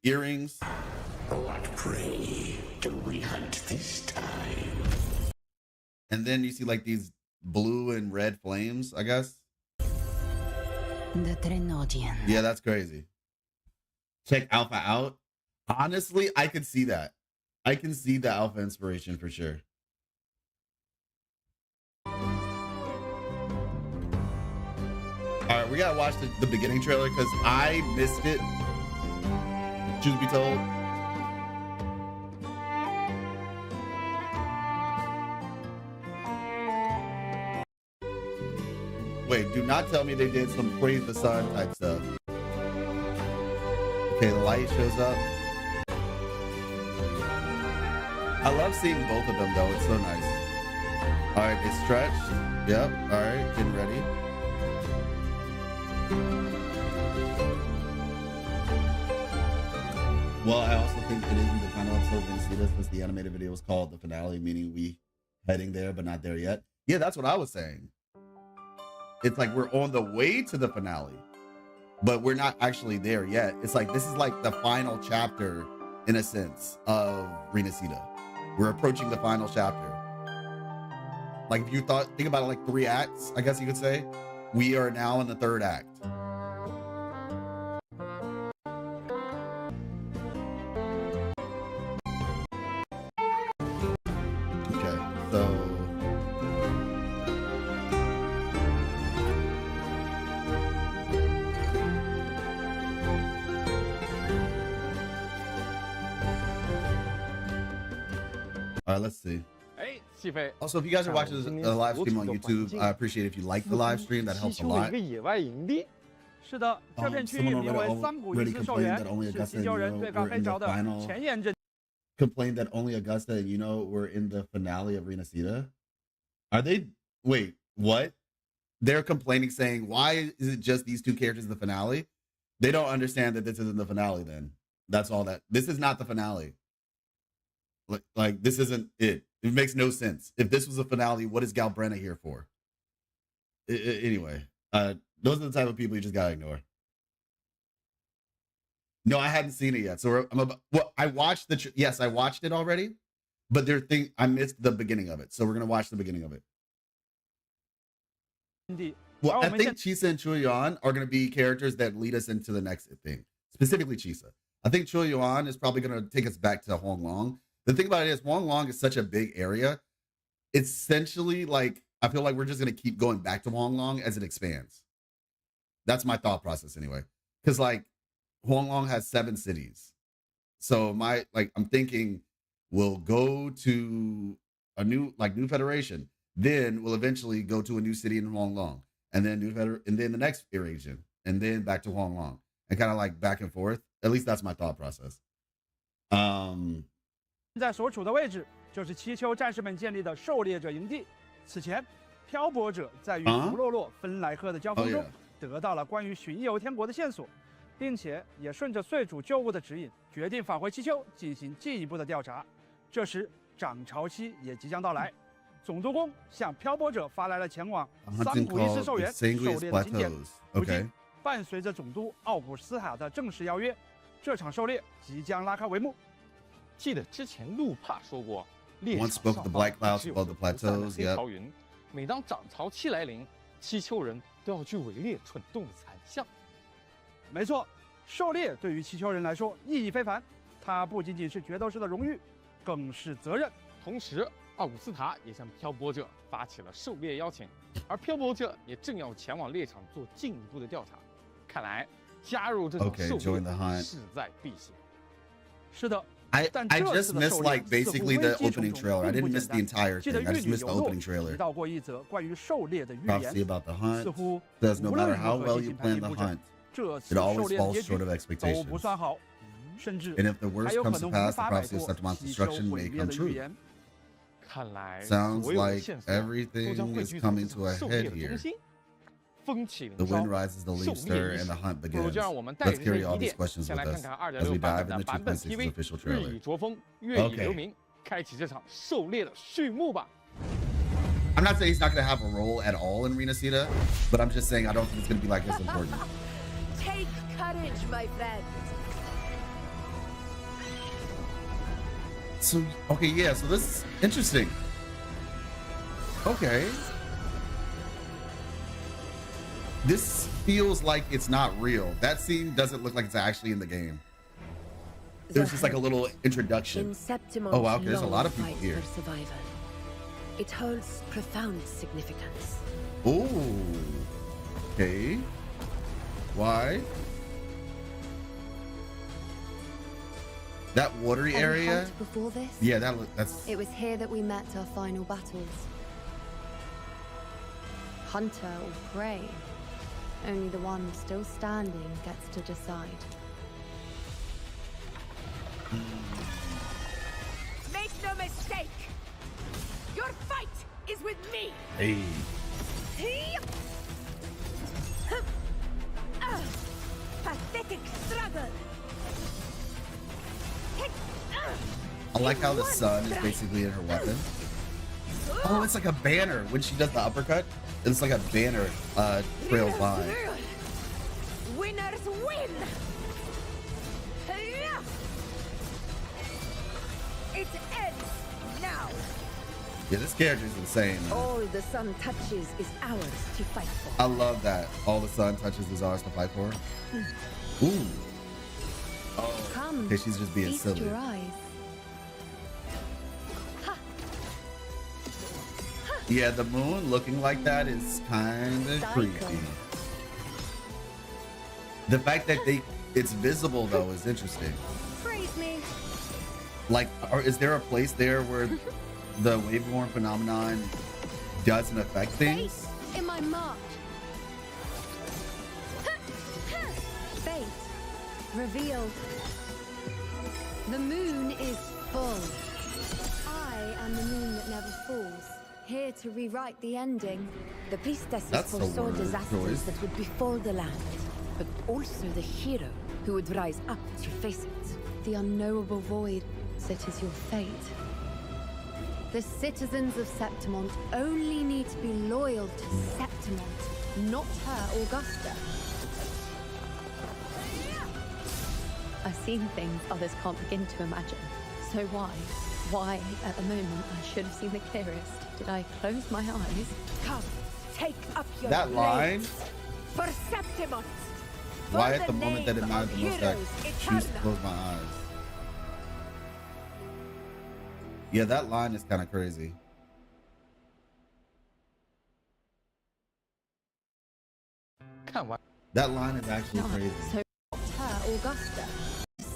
earrings. What prey do we hunt this time? And then you see these blue and red flames, I guess. The Threnodian. Yeah, that's crazy. Check Alpha out. Honestly, I can see that. I can see the Alpha inspiration for sure. All right, we gotta watch the beginning trailer because I missed it. Truth be told. Wait, do not tell me they did some praise the sun type stuff. Okay, the light shows up. I love seeing both of them though. It's so nice. All right, it's stretched. Yep. All right, getting ready. Well, I also think it isn't the final episode of Venus, because the animated video was called The Finale, meaning we heading there, but not there yet. Yeah, that's what I was saying. It's like we're on the way to the finale, but we're not actually there yet. It's like this is like the final chapter, in a sense, of Renacida. We're approaching the final chapter. Like if you think about it like 3 acts, I guess you could say, we are now in the 3rd act. Okay, so all right, let's see. 哎，细飞， Also, if you guys are watching the live stream on YouTube, I appreciate if you like the live stream. That helps a 西丘的 lot. 一个野外营地，是的，这片区域 Someone 名为 already 桑古伊斯兽园， complained that only 是 Augusta 西丘 and 人 Yuno 对抗 were 黑 in the 潮的 final. 前沿阵。 Complained that only Augusta and Yuno were in the finale of Renacida. Are they? Wait, what? They're complaining, saying, "Why is it just these 2 characters in the finale?" They don't understand that this isn't the finale. Then that's all that. This is not the finale. Like this isn't it. It makes no sense. If this was a finale, what is Galbrenna here for? Anyway, those are the type of people you just gotta ignore. No, I hadn't seen it yet. So I watched yes, I watched it already, but I missed the beginning of it. So we're gonna watch the beginning of it. Well, I think Chisa and Chuyuan are gonna be characters that lead us into the next thing. Specifically Chisa. I think Chuyuan is probably gonna take us back to Honglong. The thing about it is Honglong is such a big area. Essentially, like I feel like we're just gonna keep going back to Honglong as it expands. That's my thought process anyway. Because like Honglong has 7 cities. So I'm thinking we'll go to a new Federation. Then we'll eventually go to a new city in Honglong. And then and then the next region. And then back to Honglong. And kind of like back and forth. At least that's my thought process. 现在所处的位置就是七丘战士们建立的狩猎者营地。此前，漂泊者在与弗洛洛芬莱赫的交锋中，得到了关于巡游天国的线索，并且也顺着岁主旧物的指引，决定返回七丘进行进一步的调查。这时，涨潮期也即将到来，总督宫向漂泊者发来了前往桑古伊斯兽园狩猎的请柬。如今，伴随着总督奥古斯塔的正式邀约，这场狩猎即将拉开帷幕。 记得之前路帕说过，猎场 Once spoke of the black clouds above the plateaus. 黑潮云，每当涨潮期来临，七丘人都要去围猎蠢动的残像。没错，狩猎对于七丘人来说意义非凡，它不仅仅是决斗士的荣誉，更是责任。同时，奥古斯塔也向漂泊者发起了狩猎邀请，而漂泊者也正要前往猎场做进一步的调查。看来加入这场狩猎势在必行。是的。 I just missed like basically the opening trailer. I didn't miss the entire thing. I just missed the opening trailer. Prophecy about the hunt says no matter how well you plan the hunt, it always falls short of expectations. And if the worst comes to pass, the prophecy of septimont's destruction may come true. Sounds like everything is coming to a head here. The wind rises, the leaves stir, and the hunt begins. Let's carry all these questions with us as we dive into 2.6's official trailer. Okay. I'm not saying he's not going to have a role at all in Renacida, but I'm just saying I don't think it's going to be like this important. Take courage, my friend. So, okay, yeah, so this is interesting. Okay. This feels like it's not real. That scene doesn't look like it's actually in the game. It was just like a little introduction. Oh wow, okay, there's a lot of people here. It holds profound significance. Oh, okay. Why? That watery area? Before this? Yeah, that's... It was here that we met our final battles. Hunter or prey? Only the one still standing gets to decide. Make no mistake! Your fight is with me! Hey. Pathetic struggle! I like how the sun is basically in her weapon. Oh, it's like a banner when she does the uppercut. It's like a banner trails by. Winners win! It ends now! Yeah, this character is insane, man. All the sun touches is ours to fight for. I love that. All the sun touches is ours to fight for. Ooh. Oh, Come, okay, she's just being feast silly. your eyes. Yeah, the moon looking like that is kind of creepy. The fact that it's visible though is interesting. Praise me. Like, is there a place there where the waveborn phenomenon doesn't affect things? Fate in my mark. Fate revealed. The moon is full. I am the moon that never falls. Here to rewrite the ending. The priestesses That's a foresaw word disasters choice. that would befall the land, but also the hero who would rise up to face it. The unknowable void that is your fate. The citizens of Septimont only need to be loyal to Septimont, not her Augusta. I've seen things others can't begin to imagine. So why, at the moment, I should have seen the clearest? Did I close my eyes? Come, take up your That line? blades for Septimont. Why For at the moment that it name mattered of the most that heroes I choose to eternal. close my eyes? Yeah, that line is kind of crazy.看完 That line is actually No, crazy. so not her Augusta.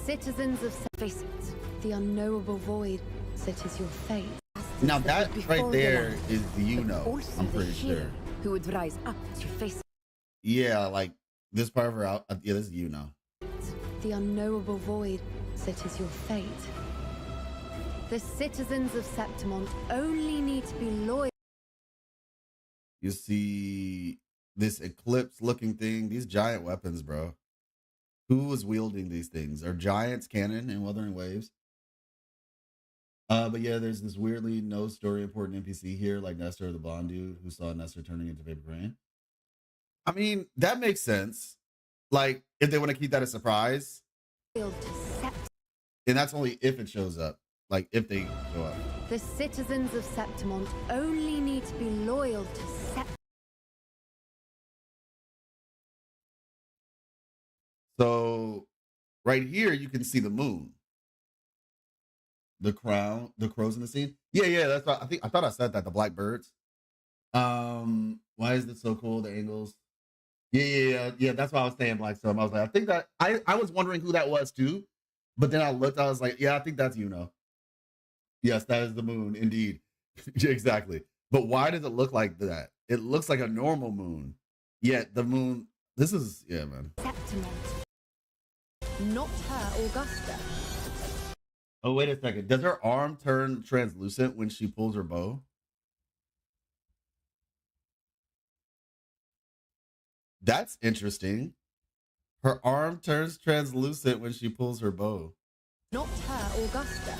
Citizens of Face it. the unknowable void that is your fate. Now that would right befall the there land, is the but iuno, also I'm the pretty hero sure. who would rise up to face it. Yeah, like this part of her out. Yeah, this is iuno. The unknowable void that is your fate. The citizens of Septimont only need to be loyal. You see this eclipse looking thing, these giant weapons, bro. Who is wielding these things? Are giants canon in Wuthering Waves? But yeah, there's this weirdly no story important NPC here, like Nestor, the blonde dude who saw Nestor turning into Vapor Rain. I mean, that makes sense. Like, if they want to keep that a surprise, To Sept- and that's only if it shows up. Like, if they show up. the citizens of Septimont only need to be loyal to Sept. So, right here, you can see the moon. The crown, the crows in the scene. Yeah, that's what I thought I said that, the black birds. Why is this so cool? The angles. Yeah. That's why I was saying Black Storm. I was like, I think that I was wondering who that was too, but then I looked. I was like, yeah, I think that's Yuno. Yes, that is the moon, indeed. Exactly. But why does it look like that? It looks like a normal moon. Yet the moon. This is man. Septimont, not her Augusta. Oh, wait a second. Does her arm turn translucent when she pulls her bow? That's interesting. Her arm turns translucent when she pulls her bow. Not her Augusta.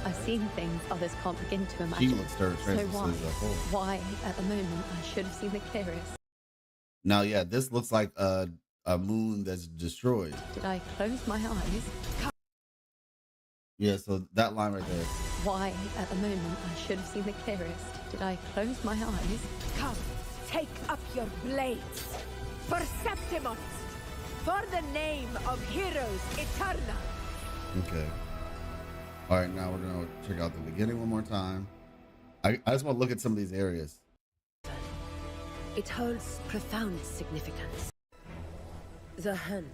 I've seen things others can't begin to She imagine. looks her So translucent as a whole. why, at the moment, I should have seen the clearest? Now, yeah, this looks like a moon that's destroyed. Did I close my eyes? Yeah, so that line right there. Why, at the moment, I should have seen the clearest? Did I close my eyes? Come, take up your blades for Septimont. For the name of heroes eternal. Okay. All right, now we're going to check out the beginning one more time. I just want to look at some of these areas. It holds profound significance. The hunt.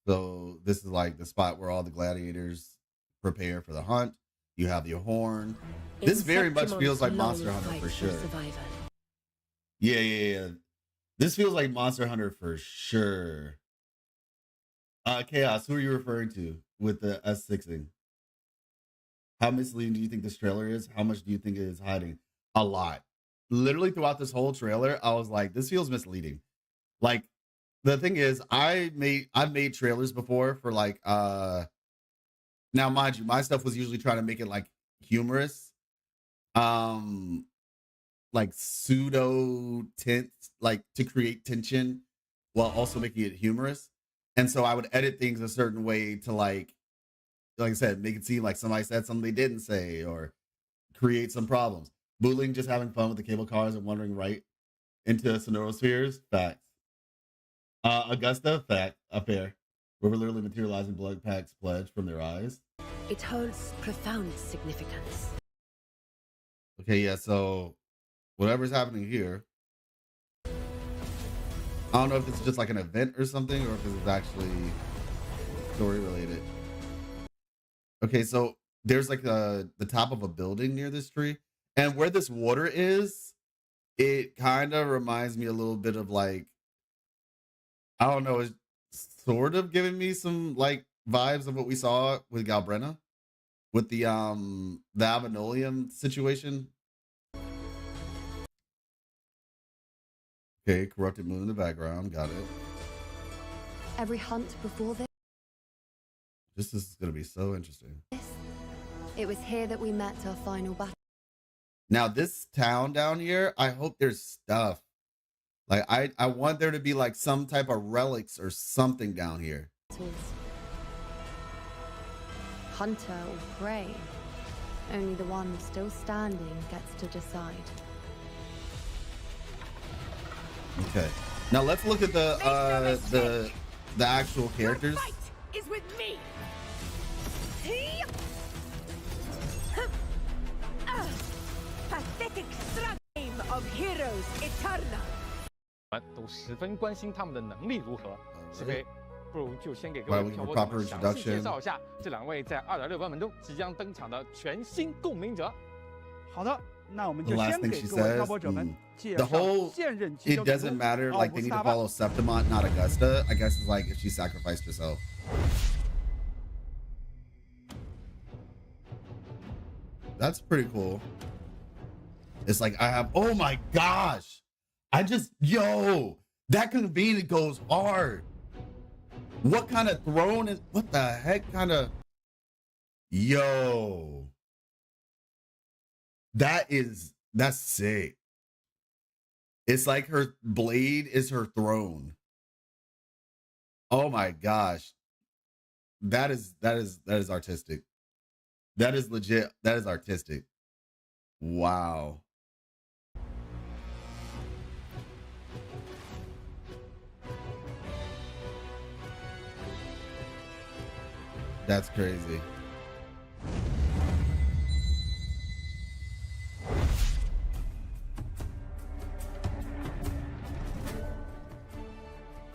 So this is like the spot where all the gladiators prepare for the hunt. You have your horn. This very much feels like Monster Hunter for sure. Yeah. This feels like Monster Hunter for sure. Chaos, who are you referring to with the S6ing? How misleading do you think this trailer is? How much do you think it is hiding? A lot. Literally throughout this whole trailer, I was like, this feels misleading. Like, the thing is, I've made trailers before for like Now, mind you, my stuff was usually trying to make it like humorous, like pseudo tense, like to create tension while also making it humorous. And so I would edit things a certain way to like I said, make it seem like somebody said something they didn't say or create some problems. Booling just having fun with the cable cars and wandering right into sonorospheres. Facts. Augusta, fact, up here. Where we're literally materializing blood packs pledge from their eyes. It holds profound significance. Okay, yeah, so whatever's happening here. I don't know if it's just like an event or something or if it's actually story related. Okay, so there's like the top of a building near this tree. And where this water is, it kind of reminds me a little bit of like, I don't know, it's sort of giving me some like vibes of what we saw with Galbrena with the Avenolium situation. Okay, corrupted moon in the background, got it. Every hunt before This is gonna be so interesting. it was here that we met our final battle. Now this town down here, I hope there's stuff. Like I want there to be like some type of relics or something down here. Hunter or prey. Only the one still standing gets to decide. Okay. Now let's look at the actual characters. The fight is with me. Pathetic game of heroes eternal. 都十分关心他们的能力如何。是非，不如就先给各位漂泊者们详细介绍一下这两位在2.6版本中即将登场的全新共鸣者。好的，那我们就先给各位漂泊者们介 the 绍 whole 现任 it doesn't matter, like they need to follow Septimont, not Augusta. I guess it's like if she sacrificed herself. That's pretty cool. It's like I have, oh my gosh. That convenient goes hard. What kind of throne is, what the heck kind of, that's sick. It's like her blade is her throne. Oh my gosh. That is artistic. That is legit. That is artistic. Wow. That's crazy.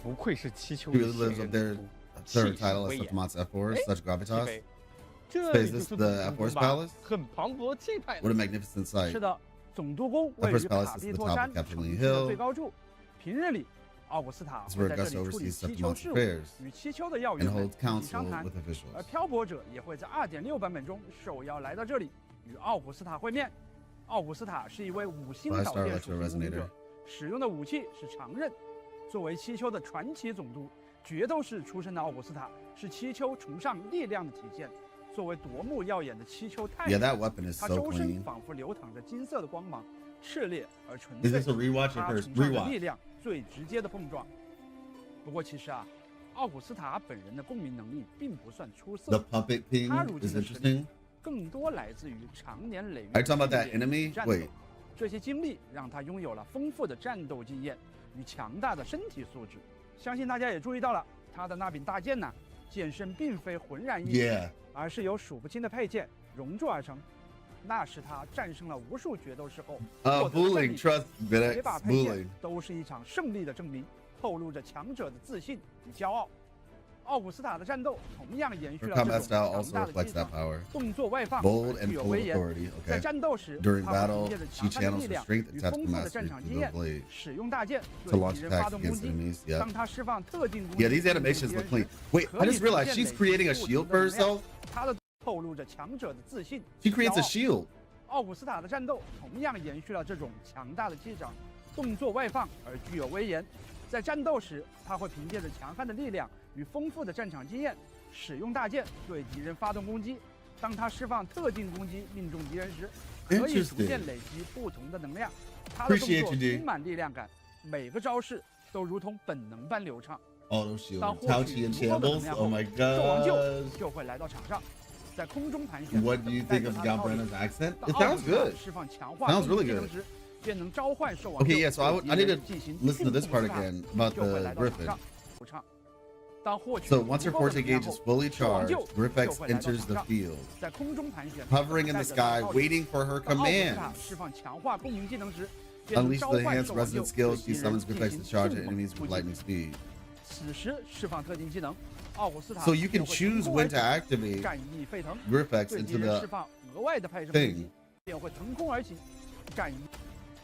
He really lives up there. Third title is Septimont's F4, such gravitas. Is this the F4's palace? What a magnificent sight. 是的，总督宫位于卡利托山城市的最高处。平日里，奥古斯塔会在这里处理七丘事务，与七丘的要员们一起商谈。而漂泊者也会在2.6版本中受邀来到这里，与奥古斯塔会面。奥古斯塔是一位5星导电属性攻击者，使用的武器是长刃。作为七丘的传奇总督，决斗士出身的奥古斯塔是七丘崇尚力量的体现。作为夺目耀眼的七丘太阳，他周身仿佛流淌着金色的光芒，炽烈而纯粹。他崇尚的力量最直接的碰撞。不过其实啊，奥古斯塔本人的共鸣能力并不算出色。他如今的实力更多来自于长年累月的战斗。这些经历让他拥有了丰富的战斗经验与强大的身体素质。相信大家也注意到了，他的那柄大剑呢，剑身并非浑然一体。而是由数不清的配件熔铸而成，那是他战胜了无数决斗士后获得胜利。每把配件都是一场胜利的证明，透露着强者的自信与骄傲。奥古斯塔的战斗同样延续了这种强大的气场，动作外放，具有威严。在战斗时，他会凭借着强悍的力量与丰富的战场经验，使用大剑对敌人发动攻击。当他释放特定攻击， these animations look clean. Wait, I just realized she's creating a shield for herself. 他的透露着强者的自信。She creates a shield. 奥古斯塔的战斗同样延续了这种强大的气场，动作外放而具有威严。在战斗时，他会凭借着强悍的力量与丰富的战场经验，使用大剑对敌人发动攻击。当他释放特定攻击命中敌人时，可以逐渐累积不同的能量。他的动作充满力量感，每个招式都如同本能般流畅。当获取足够的能量后，兽王就会来到场上，在空中盘旋。What do you think of Galbrand's accent? It 当奥 sounds 古斯塔 good. 释放强化 Sounds 攻 really 击技能 good. 时，便能召唤兽王 Okay, yeah. So I need to 进行 listen to this 驯 part 服 again about 就会 the 来到场 Griffin. 上流畅。当获取 So 足 once your 够的 forte 能量 gauge is 后， fully 兽王 charged, 就 Griffex 会来到 enters 场 the 上， field, 在空中盘旋， hovering in 带 the 着 sky, 套利 waiting for her 当奥古斯塔 commands. 释放强化共鸣技能时，便能 Unleash 召 the 唤 enhanced 兽王 resonant 对 skill. 敌 She 人 summons 进 Griffex 行 to charge 迅 at 猛 enemies 突 with 击。 lightning speed. 此时释放特定技能，奥古斯塔 So you can 便会 choose 腾空 when 而 to 起， activate 战意沸腾。 Griffex 对 into 敌人释 the 放额外的派生攻击 thing. 便会腾空而起，战意。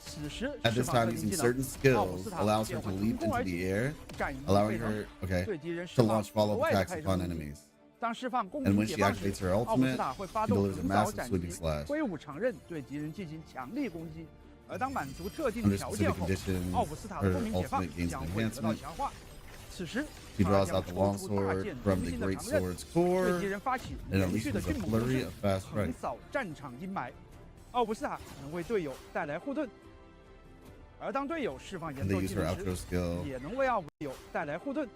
此时 At 释 this 放 time, 特定 using 技能， certain 奥古 skills 斯塔 allows 便 her 会 to 腾 leap 空 into 而 the 起， air, 战意 allowing 沸腾。 her, okay, 对敌人 to 释放 launch follow-up 额外的 attacks 派生 upon 攻击。 enemies. 当释放共 And 鸣 when 解 she 放时， activates her 奥古斯 ultimate, 塔会发 she 动 delivers a 横扫 massive 斩 sweeping 击， slash. 挥舞长刃对敌人进行强力攻击。而当满足特定 Under 条件 specific 后， conditions, 奥古斯塔的 her 共鸣解放 ultimate gains 将 an 会得到 enhancement. 强化。此时， She 他 draws 将 out the 抽出大 longsword 剑 from 中 the 心的 great 长刃， sword's 对 core 敌人发起 and 连续 unleashes 的 a 迅猛攻 flurry 势， of fast 横 strike. 扫战场阴霾。奥古斯塔能为队友带来护盾，而当队友释放 And 演 they 奏 use 技 her 能时， outro skill. 也能为奥队友带来护盾。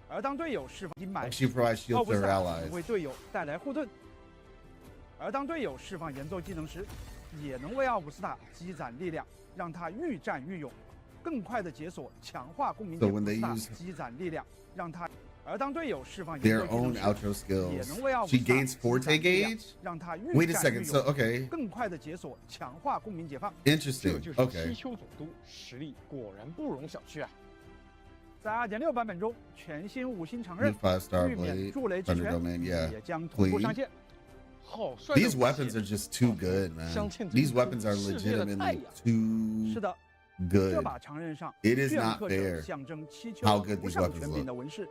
而当队友释放阴霾， She provides 奥 shield 古 to 斯 her 塔 allies. 能为队友带来护盾。而当队友释放演奏技能时，也能为奥古斯塔积攒力量，让他愈战愈勇，更快的解锁强化共鸣 So 点 when they 奥古 use 斯塔积攒力量，让他。而当队友释放演 their 奏技 own 能时， outro 也 skills, 能为奥古 she 斯塔 gains 积 forte 攒力量， gauge? 让他愈 Wait a 战 second. 愈 So, 勇， okay. 更快的解锁强化共鸣解放。这 Interesting. 就是西 Okay. 丘总督，实力果然不容小觑啊！在2.6版本中，全新5星长 New 刃 5-star 玉免 blade, 筑雷之 Thunder 拳 Domain, yeah. 也将同步 Clean. 上线。好帅的武 These 器 weapons are just too good, man. These weapons are 世界的太 legitimately 阳。 too 是的，这 good. 把长刃上 It is 镌 not 刻着 fair 象征七 how 丘 good 无 these 上 weapons 权柄 look. 的纹饰，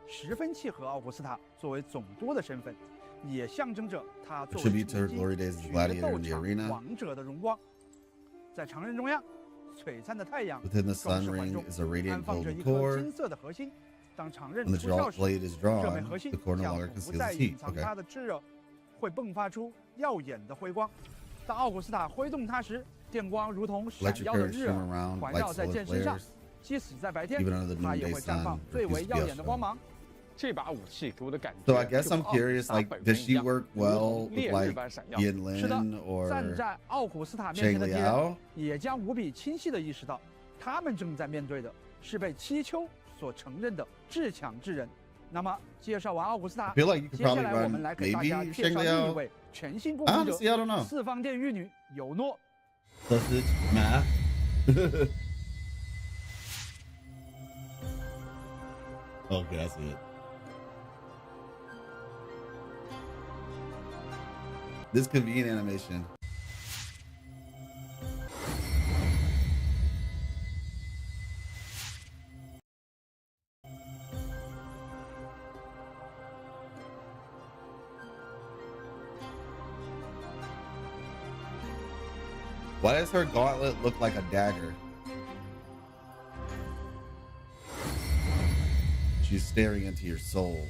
十分契合奥古斯塔作为总督的身份，也象征着他作为 Tribute to her 曾经 glory days as 决 gladiator 斗 in the 场 arena. 王者的荣光。在长刃中央，璀璨的太阳 Within the 装 sun 饰环 ring 中 is a 安 radiant 放着 golden 一颗 core. 金色的核心。当长刃 When the 出鞘 draw 时， blade is 这枚 drawn, 核心 the core no 将 longer 不 conceals 再 its 隐 heat. 藏 Okay. 它的炽热，会迸发出耀眼的辉光。当奥古斯塔挥动它时，电光如同闪 Electric 耀的 currents 日 shimmer 耳， around 环 like 绕在 solar 剑身上。 flares. 即使在白天 Even under the， 它也 noonday 会绽 sun 放最 refused 为 to be 耀眼的光 outshone. 芒。这把武器给我的感 So 觉 I guess 就 I'm 和奥古斯 curious, 塔 like, 本 does 人一 she 样， work 如 well 同 with 烈日 like 般闪耀。 Yin 是的 Lin or 站在奥古斯塔面前的敌 Shang 人， Liao? 也将无比清晰地意识到，他们正在面对的是被七丘所承认的至强之人。那么，介绍完奥古斯塔 I，feel like you could 接下 probably 来我 run 们来给大家 maybe 介绍 Shang 另一 Liao. 位全新公民者 Honestly, I don't know. 四方殿玉女尤诺。 Sausage, math. Okay, I see it. This convenient animation. Why does her gauntlet look like a dagger? She's staring into your soul.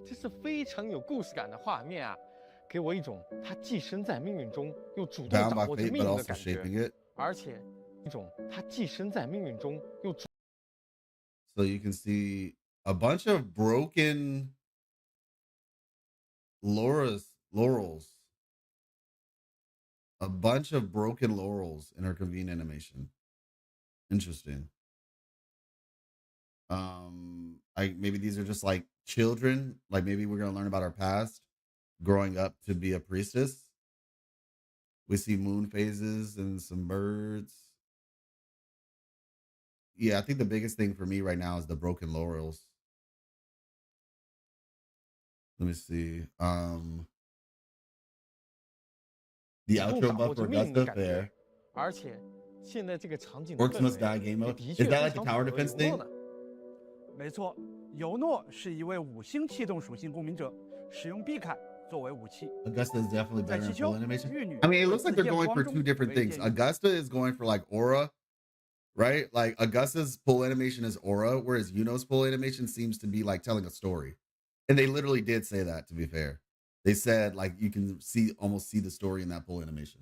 这是非常有故事感的画面啊，给我一种他既身在命运中，又主动 Bound 掌 by 握着 fate, 命 but 运的 also 感 shaping 觉， it. 而且一种他既身在命运中，又主 So you can see a bunch of broken laurels. A bunch of broken laurels in her convenient animation. Interesting. Maybe these are just like children. Like maybe we're gonna learn about our past, growing up to be a priestess. We see moon phases and some birds. Yeah, I think the biggest thing for me right now is the broken laurels. Let me see. The 动 outro 掌握 buff 着 for 命运的 Augusta 感 Fair. 觉，而且现在这个场景的 Orcs 氛 must die 围 game 也 mode. 的 Is 确 that 非 like the 常 tower 符合 defense 尤 thing? 诺呢。没错，尤诺是一位5星气动属性公民者，使用臂铠作为武器。 Augusta is definitely 在 better 气 in 球 full animation. 玉女 I mean, it looks like 自 they're 见 going 光 for 中 two different 为 things. 建议。 Augusta is going for like aura right? Like Augusta's pull animation is aura, whereas Yuno's pull animation seems to be like telling a story. And they literally did say that, to be fair. They said like you can almost see the story in that pull animation.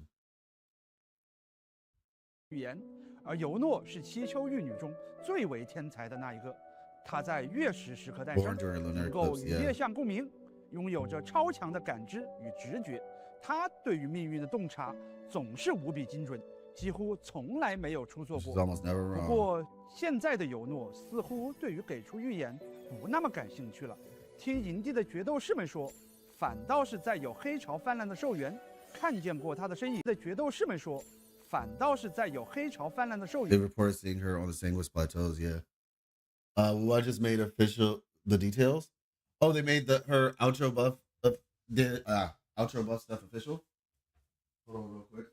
语言，而尤诺是七丘玉女中最为天才的那一个。她在月食时刻诞生，能够与月相共鸣，拥有着超强的感知与直觉。她对于命运的洞察总是无比精准，几乎从来没有出错过。不过现在的尤诺似乎对于给出预言不那么感兴趣了。听营地的决斗士们说，反倒是在有黑潮泛滥的寿元看见过他的身影。的决斗士们说。 反倒是在有黑潮泛滥的寿元。They reported seeing her on the Sanguis Plateaus. Yeah. I just made official the details. Oh, they made her outro buff outro buff stuff official. Hold on, real quick.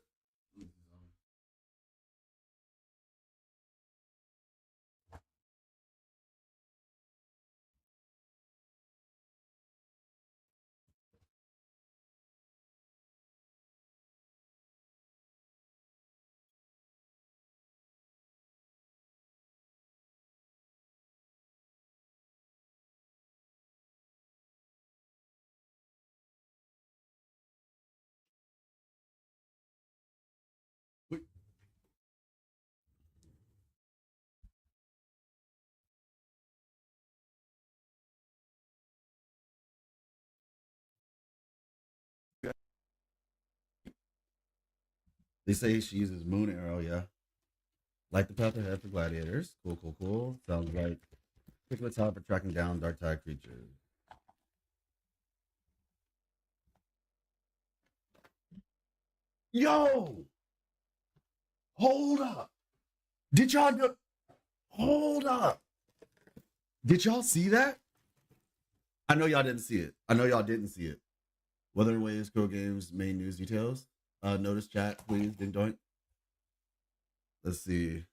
They say she uses moon arrow, yeah. Like the path ahead for gladiators. Cool, cool, cool. Sounds like particular talent for tracking down dark tide creatures. Yo! Hold up. Did y'all go? Hold up. Did y'all see that? I know y'all didn't see it. Wuthering Waves, Girl Games, main news details. Notice chat, please. Ding doink. Let's see.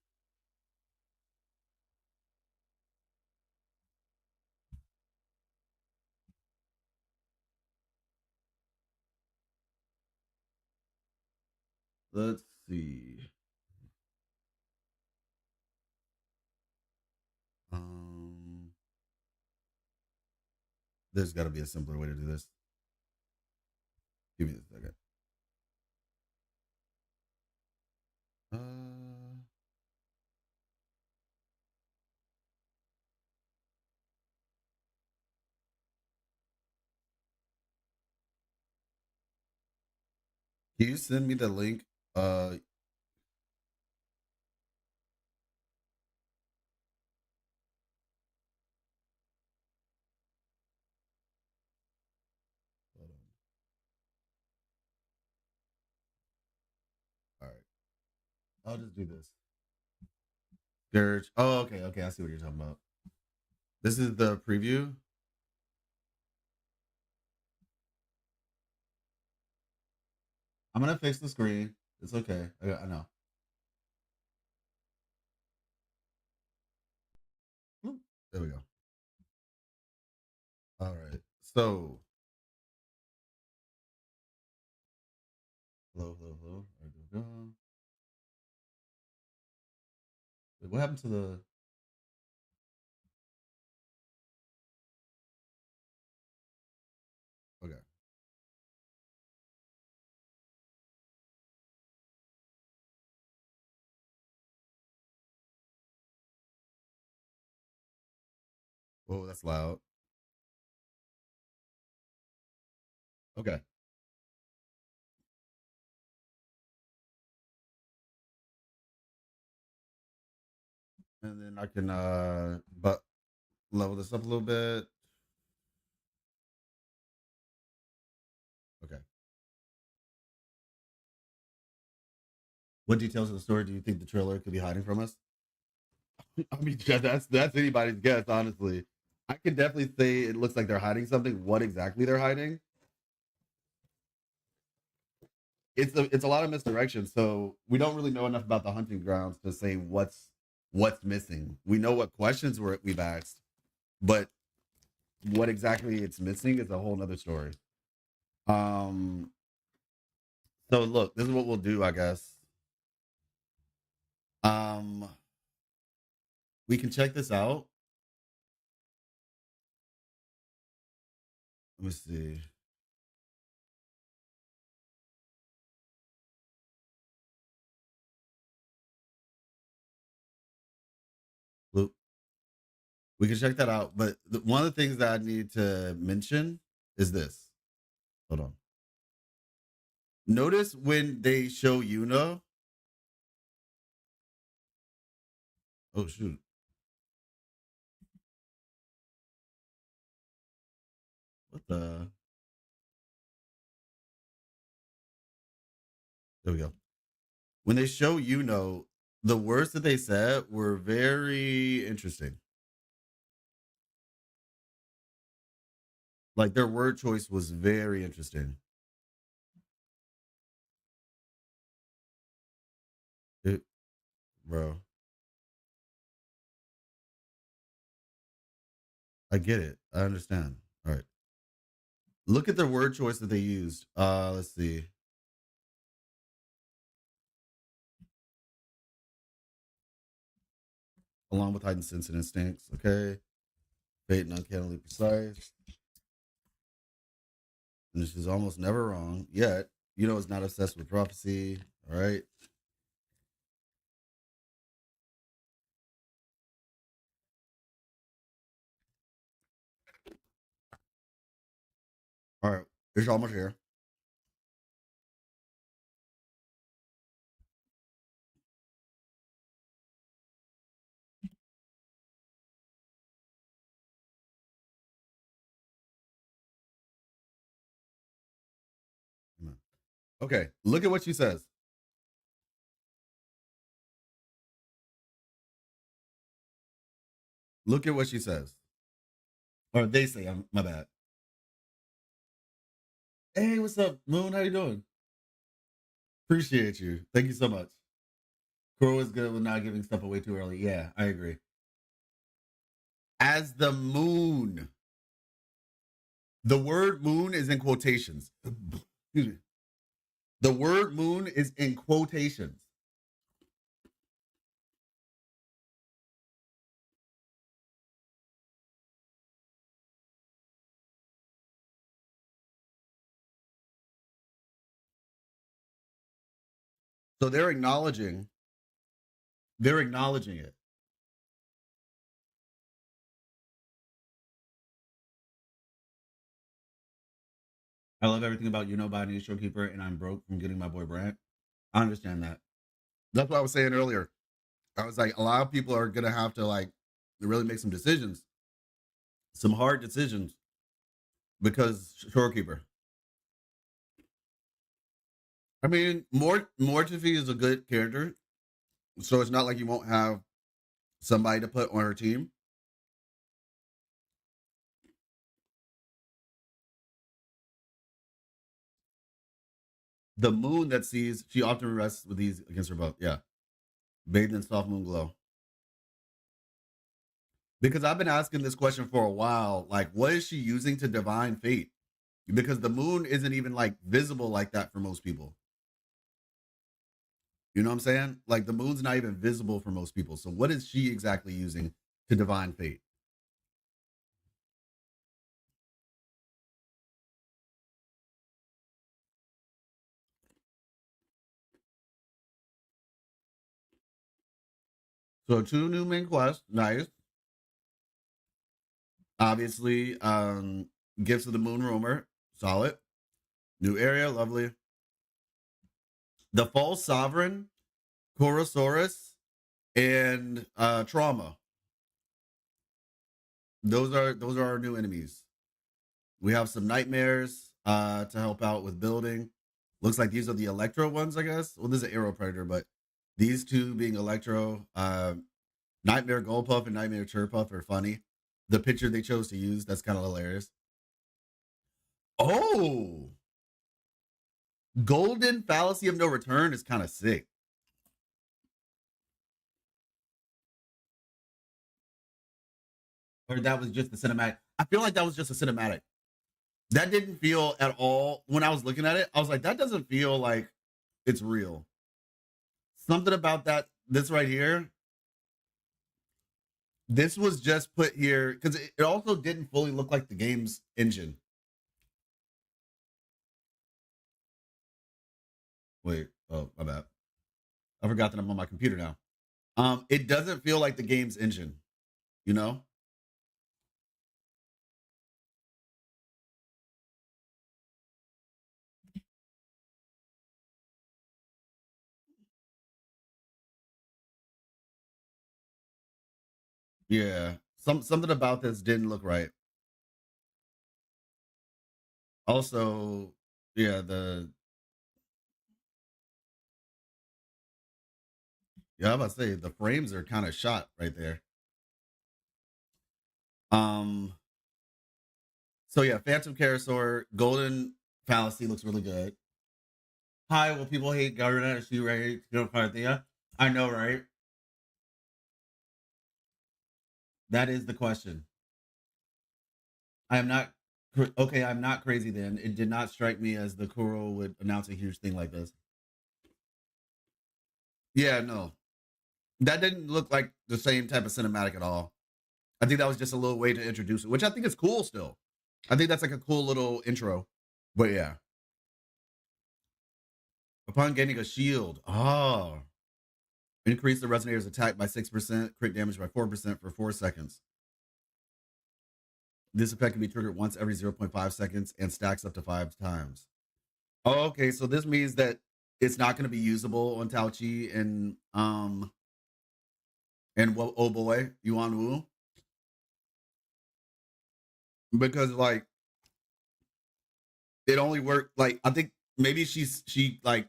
Let's see. There's got to be a simpler way to do this. Give me a second. Can you send me the link? All right. I'll just do this. Gurge. Oh, okay. I see what you're talking about. This is the preview. I'm gonna fix the screen. It's okay. I know. There we go. All right. So, hello. Wait, what happened to the? Okay. Whoa, that's loud. Okay. And then I can but level this up a little bit. Okay. What details of the story do you think the trailer could be hiding from us? I mean, that's anybody's guess, honestly. I can definitely say it looks like they're hiding something. What exactly they're hiding? It's a lot of misdirection. So we don't really know enough about the hunting grounds to say what's missing. We know what questions we've asked, but what exactly it's missing is a whole nother story. So look, this is what we'll do, I guess. we can check this out. Let me see. Look, we can check that out. But one of the things that I need to mention is this. Hold on. Notice when they show Yuno. Oh, shoot. What the? There we go. When they show Yuno, the words that they said were very interesting. Like their word choice was very interesting. Bro. I get it. I understand. All right. Look at the word choice that they used. Let's see. Along with heightened sense and instincts. Okay. Fate and uncannily precise. And this is almost never wrong. Yet, it's not obsessed with prophecy. All right. All right. It's almost here. Okay. Look at what she says. Look at what she says. Or they say, my bad. Hey, what's up, Moon? How you doing? Appreciate you. Thank you so much. Crow is good with not giving stuff away too early. Yeah, I agree. As the moon. The word moon is in quotations. Excuse me. The word moon is in quotations. So they're acknowledging it. I love everything about by New Showkeeper, and I'm broke from getting my boy Brant. I understand that. That's what I was saying earlier. I was like, a lot of people are gonna have to like really make some decisions, some hard decisions, because Shorekeeper. I mean, Mortifi is a good character, so it's not like you won't have somebody to put on her team. The moon that sees, she often rests with these against her boat. Yeah. Bathed in soft moon glow. Because I've been asking this question for a while. Like, what is she using to divine fate? Because the moon isn't even like visible like that for most people. You know what I'm saying? Like the moon's not even visible for most people. So what is she exactly using to divine fate? So 2 new main quests, nice. Obviously, Gifts of the Moon Roamer, solid. New area, lovely. The False Sovereign, Chorosaurus, and Trauma. Those are our new enemies. We have some nightmares to help out with building. Looks like these are the Electro ones, I guess. Well, this is an Aero Predator, but these two being Electro, Nightmare Goldpuff and Nightmare Chirpuff are funny. The picture they chose to use, that's kind of hilarious. Oh! Golden Fallacy of No Return is kind of sick. Or that was just the cinematic. I feel like that was just a cinematic. That didn't feel at all, when I was looking at it, I was like, that doesn't feel like it's real. Something about this right here. This was just put here because it also didn't fully look like the game's engine. Wait, oh, my bad. I forgot that I'm on my computer now. It doesn't feel like the game's engine, you know? Yeah. Something about this didn't look right. Also, yeah, I'm about to say the frames are kind of shot right there. So yeah, Phantom Carousel, Golden Fallacy looks really good. Hi, well, people hate Garnet or she right? I know, right? That is the question. I am not okay. I'm not crazy. Then it did not strike me as the Kuro would announce a huge thing like this. Yeah, no, that didn't look like the same type of cinematic at all. I think that was just a little way to introduce it, which I think is cool. Still, I think that's like a cool little intro. But yeah, upon getting a shield, increase the resonator's attack by 6%, crit damage by 4% for 4 seconds. This effect can be triggered once every 0.5 seconds and stacks up to 5 times. Oh, okay, so this means that it's not going to be usable on Tao Chi and oh boy, Yuan Wu, because like it only worked like I think maybe she like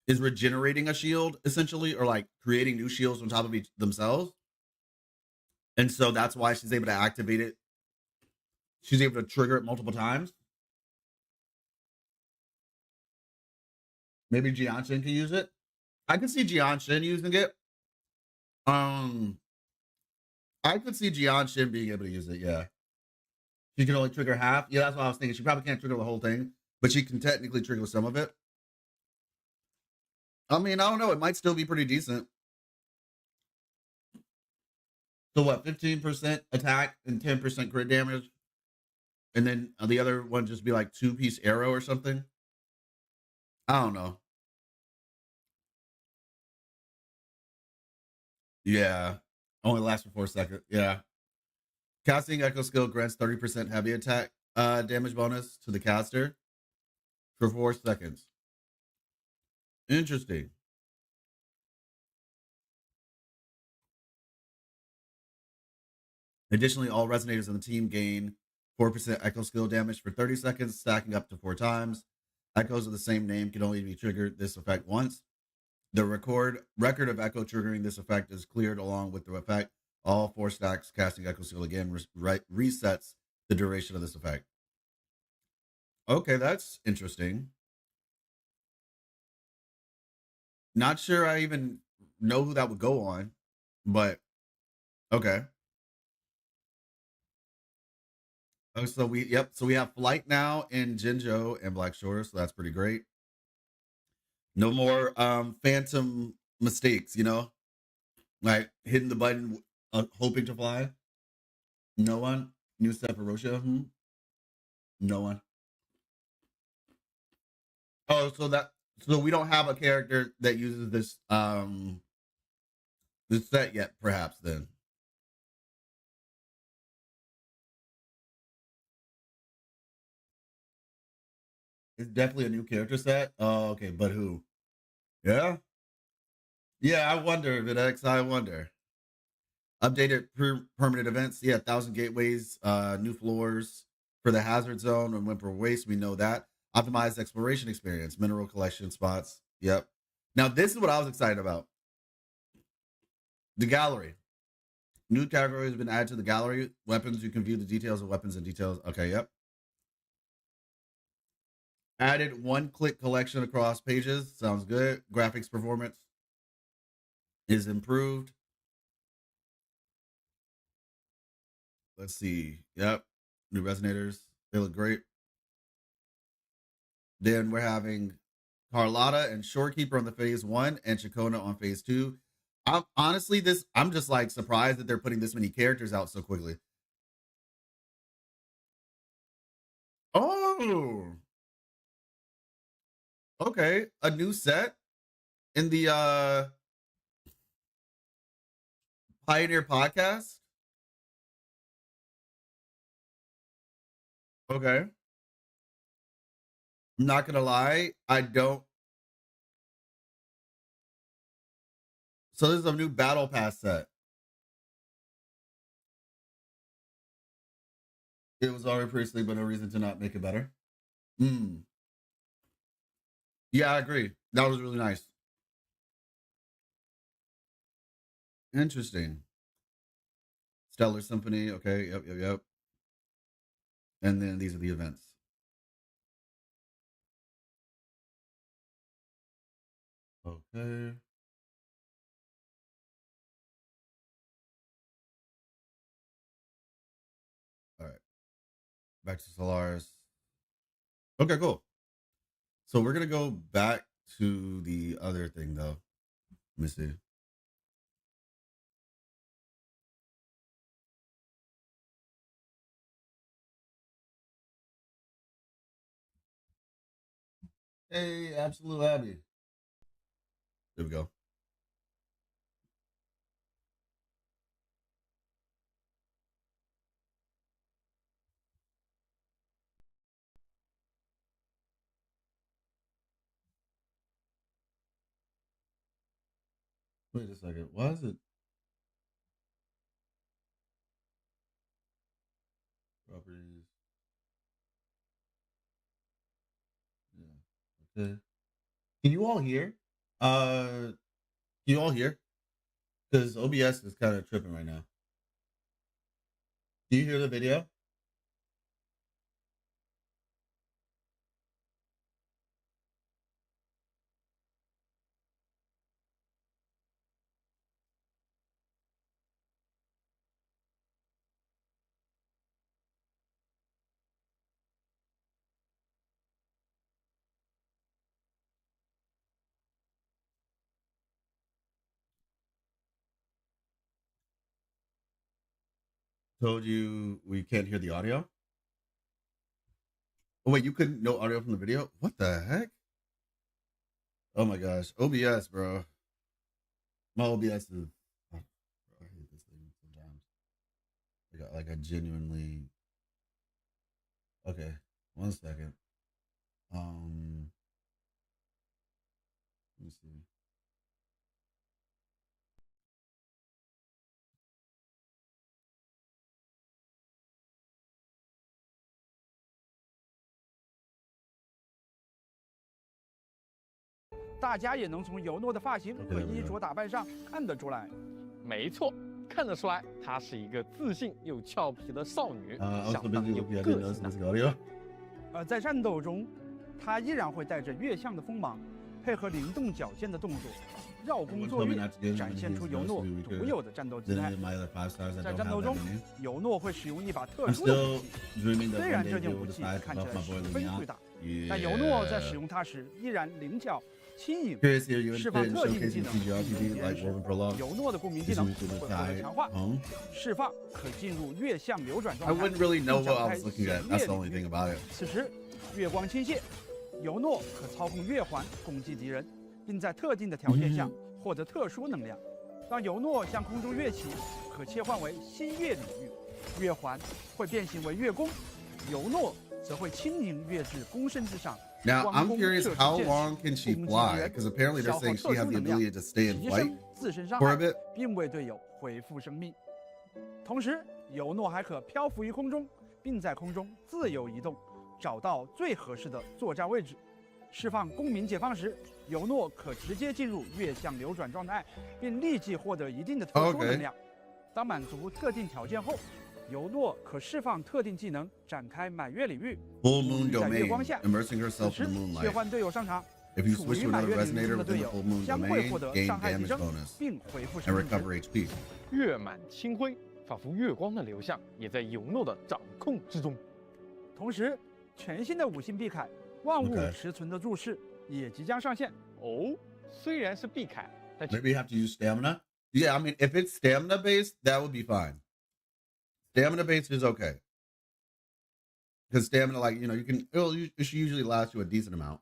is regenerating a shield essentially, or like creating new shields on top of themselves, and so that's why she's able to activate it. She's able to trigger it multiple times. Maybe Jianshin can use it. I could see Jianshin using it. I could see Jianshin being able to use it. Yeah, she can only trigger half. Yeah, that's what I was thinking. She probably can't trigger the whole thing, but she can technically trigger some of it. I mean, I don't know. It might still be pretty decent. So what? 15% attack and 10% crit damage, and then the other one just be like 2-piece arrow or something. I don't know. Yeah, only lasts for 4 seconds. Yeah, casting echo skill grants 30% heavy attack damage bonus to the caster for 4 seconds. Interesting. Additionally, all resonators in the team gain 4% echo skill damage for 30 seconds, stacking up to 4 times. Echoes of the same name can only be triggered this effect once. The record of echo triggering this effect is cleared along with the effect. All 4 stacks casting echo skill again resets the duration of this effect. Okay, that's interesting. Not sure I even know who that would go on, but okay. Oh, so we have Flight now in Jinzhou and Black Shore, so that's pretty great. No more phantom mistakes, you know, like hitting the button, hoping to fly. No one. New Sephirothia. No one. Oh, so we don't have a character that uses this set yet, perhaps then. It's definitely a new character set. Oh, okay, but who? Yeah? Yeah, I wonder, Videx, I wonder. Updated permanent events. Yeah, 1,000 gateways, new floors for the hazard zone and Whimper Waste. We know that. Optimized exploration experience, mineral collection spots. Yep. Now, this is what I was excited about. The gallery. New category has been added to the gallery. Weapons, you can view the details of weapons and details. Okay, yep. Added one-click collection across pages. Sounds good. Graphics performance is improved. Let's see. Yep. New resonators. They look great. Then we're having Carlotta and Shorekeeper on the phase 1 and Chacona on phase 2. Honestly, I'm just like surprised that they're putting this many characters out so quickly. Oh, okay. A new set in the Pioneer podcast. Okay. I'm not gonna lie, I don't. So this is a new battle pass set. It was already previously, but no reason to not make it better. Hmm. Yeah, I agree. That was really nice. Interesting. Stellar Symphony. Okay. Yep. And then these are the events. Okay. All right. Back to Solaris. Okay, cool. So we're gonna go back to the other thing though. Let me see. Hey, Absolute Abby. There we go. Wait a second. Why is it properties? Yeah. Okay. Can you all hear? Can you all hear? Because OBS is kind of tripping right now. Do you hear the video? Told you we can't hear the audio. Oh wait, you couldn't no audio from the video? What the heck? Oh my gosh, OBS, bro. My OBS is. I hate this thing sometimes. Like I genuinely. Okay, 1 second. Let me see.大家也能从尤诺的发型和衣着打扮上看得出来。没错，看得出来，她是一个自信又俏皮的少女，相 Also 当 busy 有 looking at 个 this 性的。 audio. 而在战斗中，她依然会带着越象的锋芒，配合灵动矫健的动作，绕弓坐跃，展现出尤诺独有的战斗姿态。在战斗中，尤诺会使用一把特殊的武器，虽然这件武器看起来十分巨大，但尤诺在使用它时依然灵巧。 轻盈，释放特定技能。尤诺的共鸣技能会获得强化，释放可进入月相流转状态，展开弦乐领域。此时，月光倾泻，尤诺可操控月环攻击敌人，并在特定的条件下获得特殊能量。当尤诺向空中跃起，可切换为新月领域，月环会变形为月宫，尤诺则会轻盈跃至弓身之上。 Now, I'm curious, how long can she fly? Because apparently they're saying she has the ability to stay in flight for a bit. 并为队友恢复生命。同时，尤诺还可漂浮于空中，并在空中自由移动，找到最合适的作战位置。释放公民解放时，尤诺可直接进入月相流转状态，并立即获得一定的特殊能量。当满足特定条件后， 尤诺可释放特定技能，展开满月领域。Full moon 在月 domain, 光下， immersing herself 此 in 时 the 切 moonlight. 换队友上场， If you 处 switch 于 to 满 another 月领域 resonator 中的 within 队 the 友 full moon 将会 domain, 获得 gain 伤害提 damage 升， bonus 并恢复生 and 命值。 recover HP. 月满清辉，仿佛月光的流向，也在尤诺的掌控之中。同时，全新的五星碧铠万物 Okay. 持存的注释也即将上线。哦，虽然是碧铠，但 Maybe you have to use stamina. Yeah, I mean, if it's stamina based, that would be fine. Stamina based is okay. Because stamina, like, you know, it should usually last you a decent amount.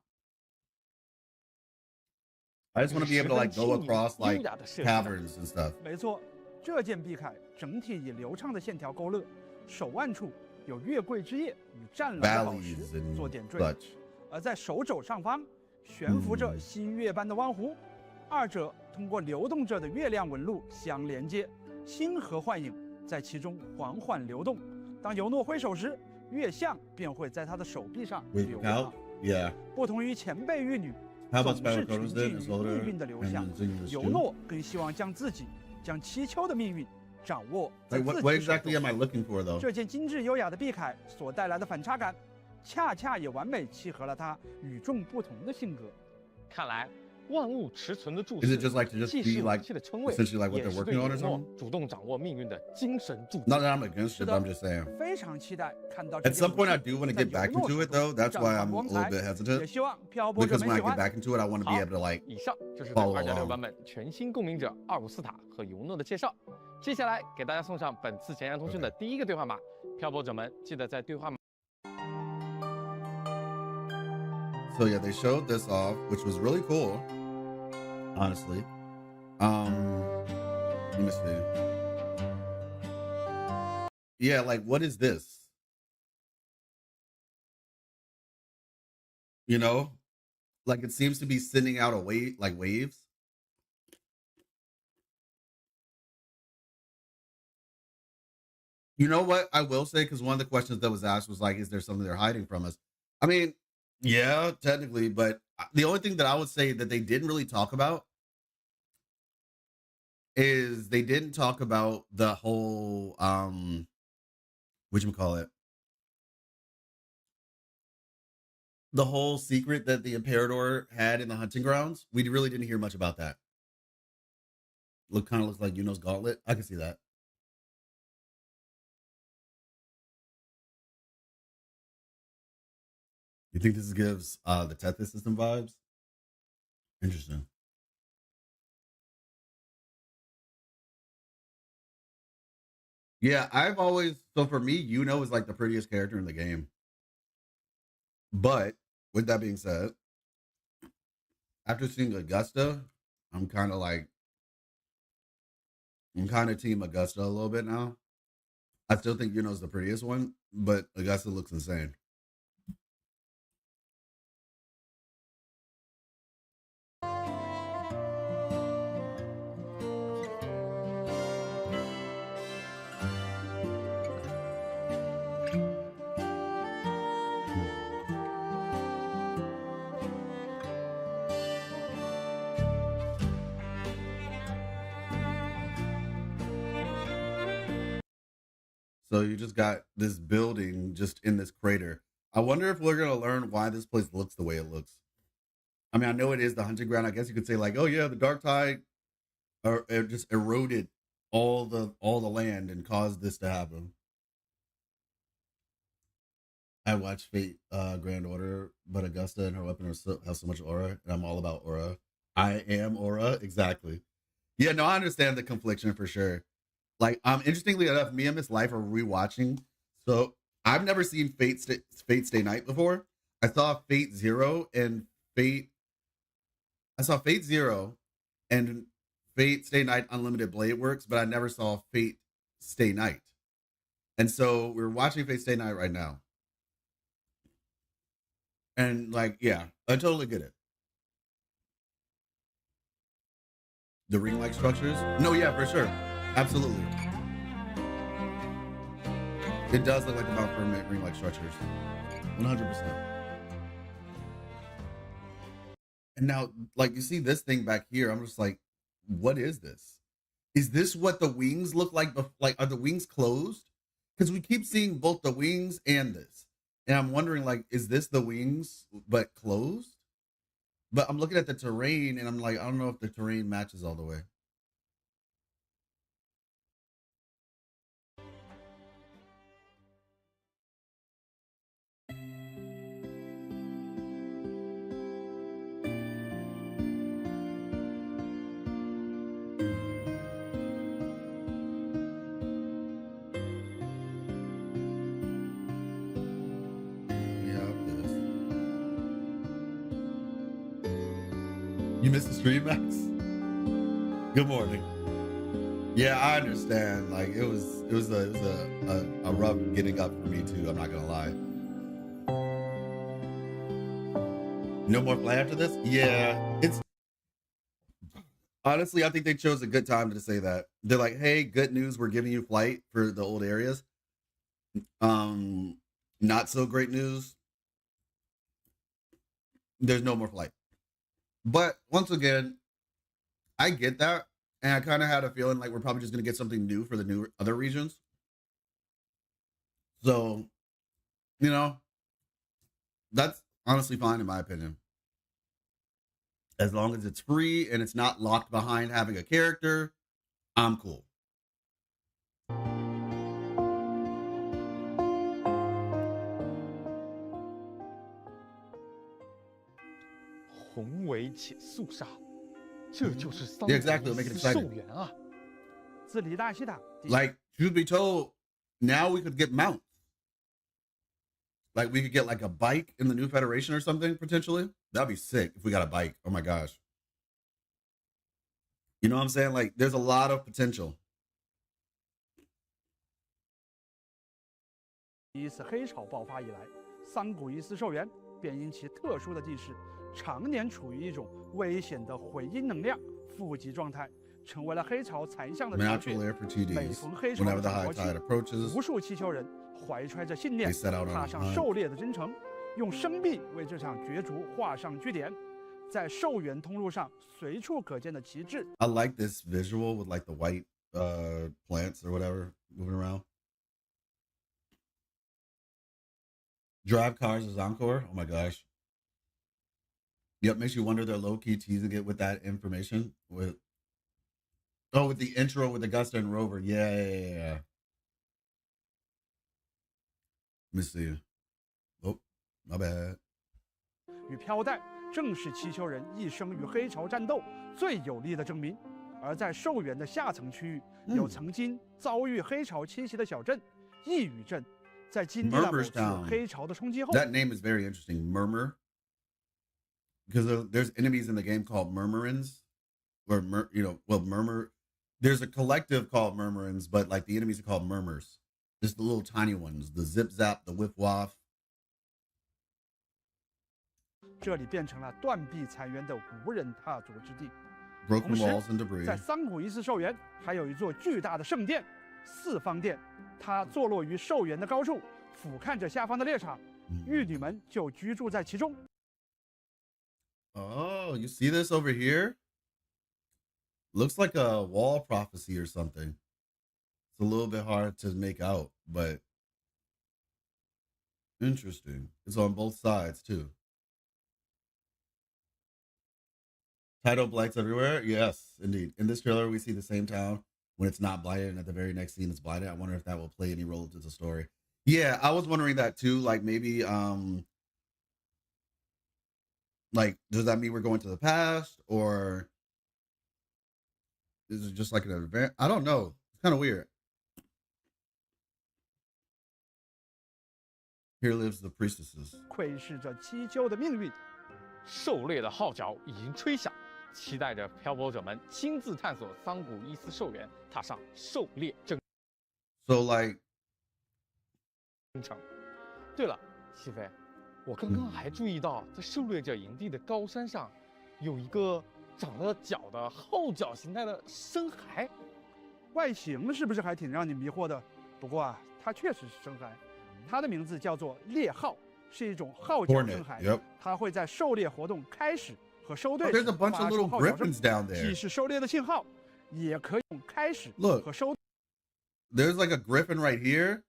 I just want to be able to like go across like caverns and stuff. 没错，这件碧铠整体以流畅的线条勾勒，手腕处有月桂之叶与湛蓝的宝石做点缀，而在手肘上方悬浮着新月般的弯弧，二者通过流动着的月亮纹路相连接，星河幻影在其中缓缓流动。当尤诺挥手时，月相便会在他的手臂上流淌。不同于前辈玉女。 总是沉浸于命运的流向，尤诺更希望将七丘的命运掌握在自己手中。这件精致优雅的碧铠所带来的反差感，恰恰也完美契合了他与众不同的性格。看来万物持存的注释，既是武器的称谓，也是对尤诺主动掌握命运的精神注释。 Not that I'm against it, but I'm just saying. 非常期待看到。 At some point, I do want to get back into it, though. That's why I'm a little bit hesitant. 也希望漂泊者 Because 们 when 喜 I 欢。 get back into it, I want to be able to like 以上就是对2.6版本全新共鸣者阿古斯塔和尤诺的介绍。接下来给大家送上本次简阳通讯的第一个兑换码，漂泊者们记得在兑换码。 So yeah, they showed this off, which was really cool. Honestly, let me see. Yeah, like what is this? You know, like it seems to be sending out a wave, like waves. You know what I will say, because one of the questions that was asked was like, is there something they're hiding from us? I mean, yeah, technically, but the only thing that I would say that they didn't really talk about is they didn't talk about the whole whatchamacallit, the whole secret that the Imperator had in the hunting grounds. We really didn't hear much about that. Kind of looks like Yuno's gauntlet. I can see that. You think this gives the Tethys system vibes? Interesting. Yeah, I've always, so for me, Yuno is like the prettiest character in the game. But with that being said, after seeing Augusta, I'm kind of team Augusta a little bit now. I still think Yuno's the prettiest one, but Augusta looks insane. So you just got this building just in this crater. I wonder if we're gonna learn why this place looks the way it looks. I mean, I know it is the hunting ground. I guess you could say like, oh yeah, the dark tide it just eroded all the land and caused this to happen. I watched Fate Grand Order, but Augusta and her weapon have so much aura, and I'm all about aura. I am aura, exactly. Yeah, no, I understand the confliction for sure. Like, interestingly enough, me and Miss Life are rewatching. So I've never seen Fate Stay Night before. I saw Fate Zero and Fate Stay Night Unlimited Blade Works, but I never saw Fate Stay Night. And so we're watching Fate Stay Night right now. And like, yeah, I totally get it. The ring-like structures? No, yeah, for sure. Absolutely. It does look like the Mount Firmament ring-like structures. 100%. And now, like, you see this thing back here, I'm just like, what is this? Is this what the wings look like? Like, are the wings closed? Because we keep seeing both the wings and this. And I'm wondering, like, is this the wings, but closed? But I'm looking at the terrain, and I'm like, I don't know if the terrain matches all the way. You missed the stream, Max? Good morning. Yeah, I understand. Like it was a rough getting up for me too. I'm not gonna lie. No more play after this? Yeah, it's honestly, I think they chose a good time to say that. They're like, hey, good news, we're giving you flight for the old areas. Not so great news. There's no more flight. But once again, I get that. And I kind of had a feeling like we're probably just going to get something new for the new other regions. So, you know, that's honestly fine in my opinion. As long as it's free and it's not locked behind having a character, I'm cool. 宏伟且肃杀，这就是桑 Yeah, exactly. 古 Make it 斯兽 exciting. 园啊！ 自离大西塔。 Like, truth be told, now we could get mounts. Like, we could get like a bike in the new Federation or something, potentially. That'd be sick if we got a bike. Oh my gosh. You know what I'm saying? Like, there's a lot of potential. 一次黑潮爆发以来，桑古伊斯兽园便因其特殊的地势，常年处于一种危险的回音能量负极状态，成为了黑潮残像的巢 Natural 穴。 air for 2 每 days. 逢黑潮 Whenever 的 the 涨 high 潮期， tide approaches, 无数祈求人怀揣着信念， they set out on 踏 a 上 hunt. 狩猎的征程，用生命为这场角逐画上句点。在兽园通路上随处可见的旗帜。 I like this visual with like the white plants or whatever moving around. Drive cars is encore. Oh my gosh. Yep, makes you wonder they're low-key teasing it with that information. With the intro with Augusta and Rover. Yeah. Let me see. Oh, my bad. 与飘带正是祈求人一生与黑潮战斗最有力的证明。而在兽园的下层区域，有曾经遭遇黑潮侵袭的小镇一屿镇，在经历了某次黑潮的冲击后 That name is very interesting. Murmur. Because there's enemies in the game called Murmurins. Or, Murmur. There's a collective called Murmurins, but like the enemies are called Murmurs. Just the little tiny ones. The zip zap, the whiff waff. 这里变成了断壁残垣的无人踏足之地。 Broken walls and debris. 在桑古伊斯兽园还有一座巨大的圣殿——四方殿，它坐落于兽园的高处，俯瞰着下方的猎场，玉女们就居住在其中。 Oh, you see this over here? Looks like a wall prophecy or something. It's a little bit hard to make out, but interesting. It's on both sides too. Tidal blights everywhere? Yes, indeed. In this trailer, we see the same town when it's not blighted, and at the very next scene, it's blighted. I wonder if that will play any role into the story. Yeah, I was wondering that too. Like maybe, like, does that mean we're going to the past, or is it just like an event? I don't know. It's kind of weird. Here lives the priestesses. 窥视着七丘的命运。狩猎的号角已经吹响，期待着漂泊者们亲自探索桑古伊斯兽园，踏上狩猎征 So like, 程。对了，西飞，我刚刚还注意到，在狩猎者营地的高山上，有一个长了角的号角形态的深海。外形是不是还挺让你迷惑的？不过啊，它确实是深海，它的名字叫做猎号。 是一种号角深海， Yep. 它会在狩猎活动开始和收队 Oh, 时 there's a bunch 发 of 出 little 号角 griffins 声， down there. 既是狩猎的信号，也可以用开始 Look. 和收。 There's like a griffin right here.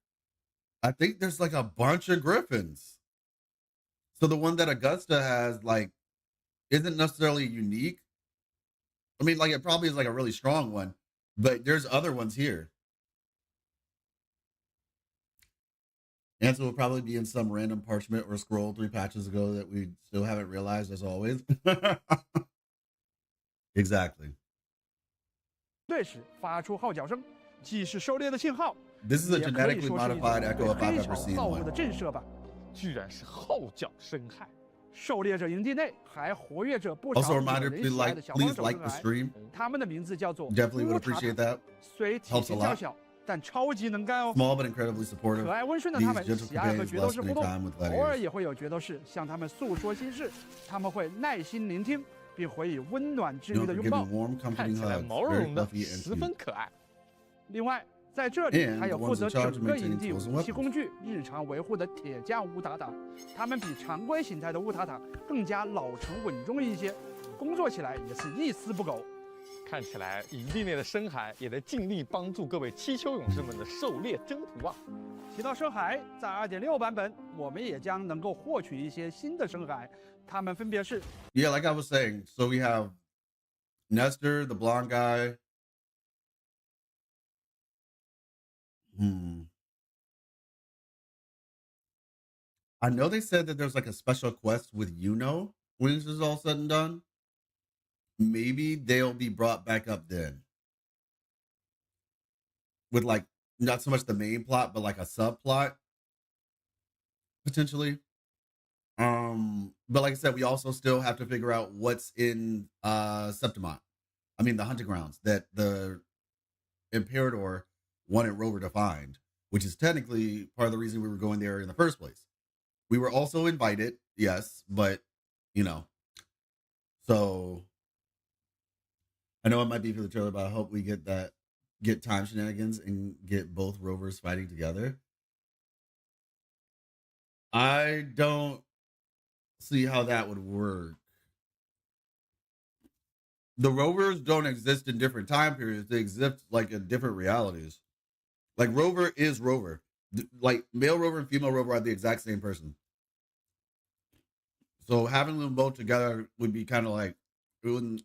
I think there's like a bunch of griffins. So the one that Augusta has, like, isn't necessarily unique. I mean, like, it probably is like a really strong one, but there's other ones here. Answer will probably be in some random parchment or scroll 3 patches ago that we still haven't realized, as always. Exactly. 对时发出号角声，既是狩猎的信号， This is a 也可以 genetically 说是一种 modified echo 对 if I've 黑 ever 潮 seen 造物 one. 的震慑吧。居然是号角深海，狩猎者营地内还活跃着不少 Also, a 惹 reminder, 人 please 喜爱 like 的小帮 please 手 like 生 the 孩， stream. 它们的名字叫做 Definitely would 乌塔塔 appreciate that. 虽体 Helps a 型较 lot. 小，但超级能干哦。 Small but incredibly 可 supportive. 爱温顺的 These 他们 gentle 喜爱和 companions 决斗 love 士互 spending 动， time with 偶尔 gladiators. 也会有决斗士向他们诉说心事，他们会耐心聆听，并回以温暖治愈 Known 的 for 拥抱 giving。warm, 看 comforting 起来 hugs. 毛茸 Very 茸的， fluffy and 十分 cute. 可爱。另外，在这里 And 还有 the 负 ones 责 in charge 整 of 个 maintaining 营地 tools and 武器 weapons. 工具、日常维护的铁匠乌塔塔，他们比常规形态的乌塔塔更加老成稳重一些，工作起来也是一丝不苟。看起来营地内的深海也在尽力帮助各位七丘勇士们的狩猎征途啊！提到深海，在 2.6 版本，我们也将能够获取一些新的深海，它们分别是 Yeah, like I was saying. So we have Nestor, the blonde guy. I know they said that there's like a special quest with Yuno when this is all said and done. Maybe they'll be brought back up then. With like not so much the main plot, but like a subplot. Potentially. But like I said, we also still have to figure out what's in Septimont. I mean the hunting grounds that the Imperator wanted Rover to find, which is technically part of the reason we were going there in the first place. We were also invited, yes, but you know. So I know it might be for the trailer, but I hope we get time shenanigans and get both rovers fighting together. I don't see how that would work. The rovers don't exist in different time periods. They exist like in different realities. Like Rover is Rover. Like male Rover and female Rover are the exact same person. So having them both together would be kind of like, it wouldn't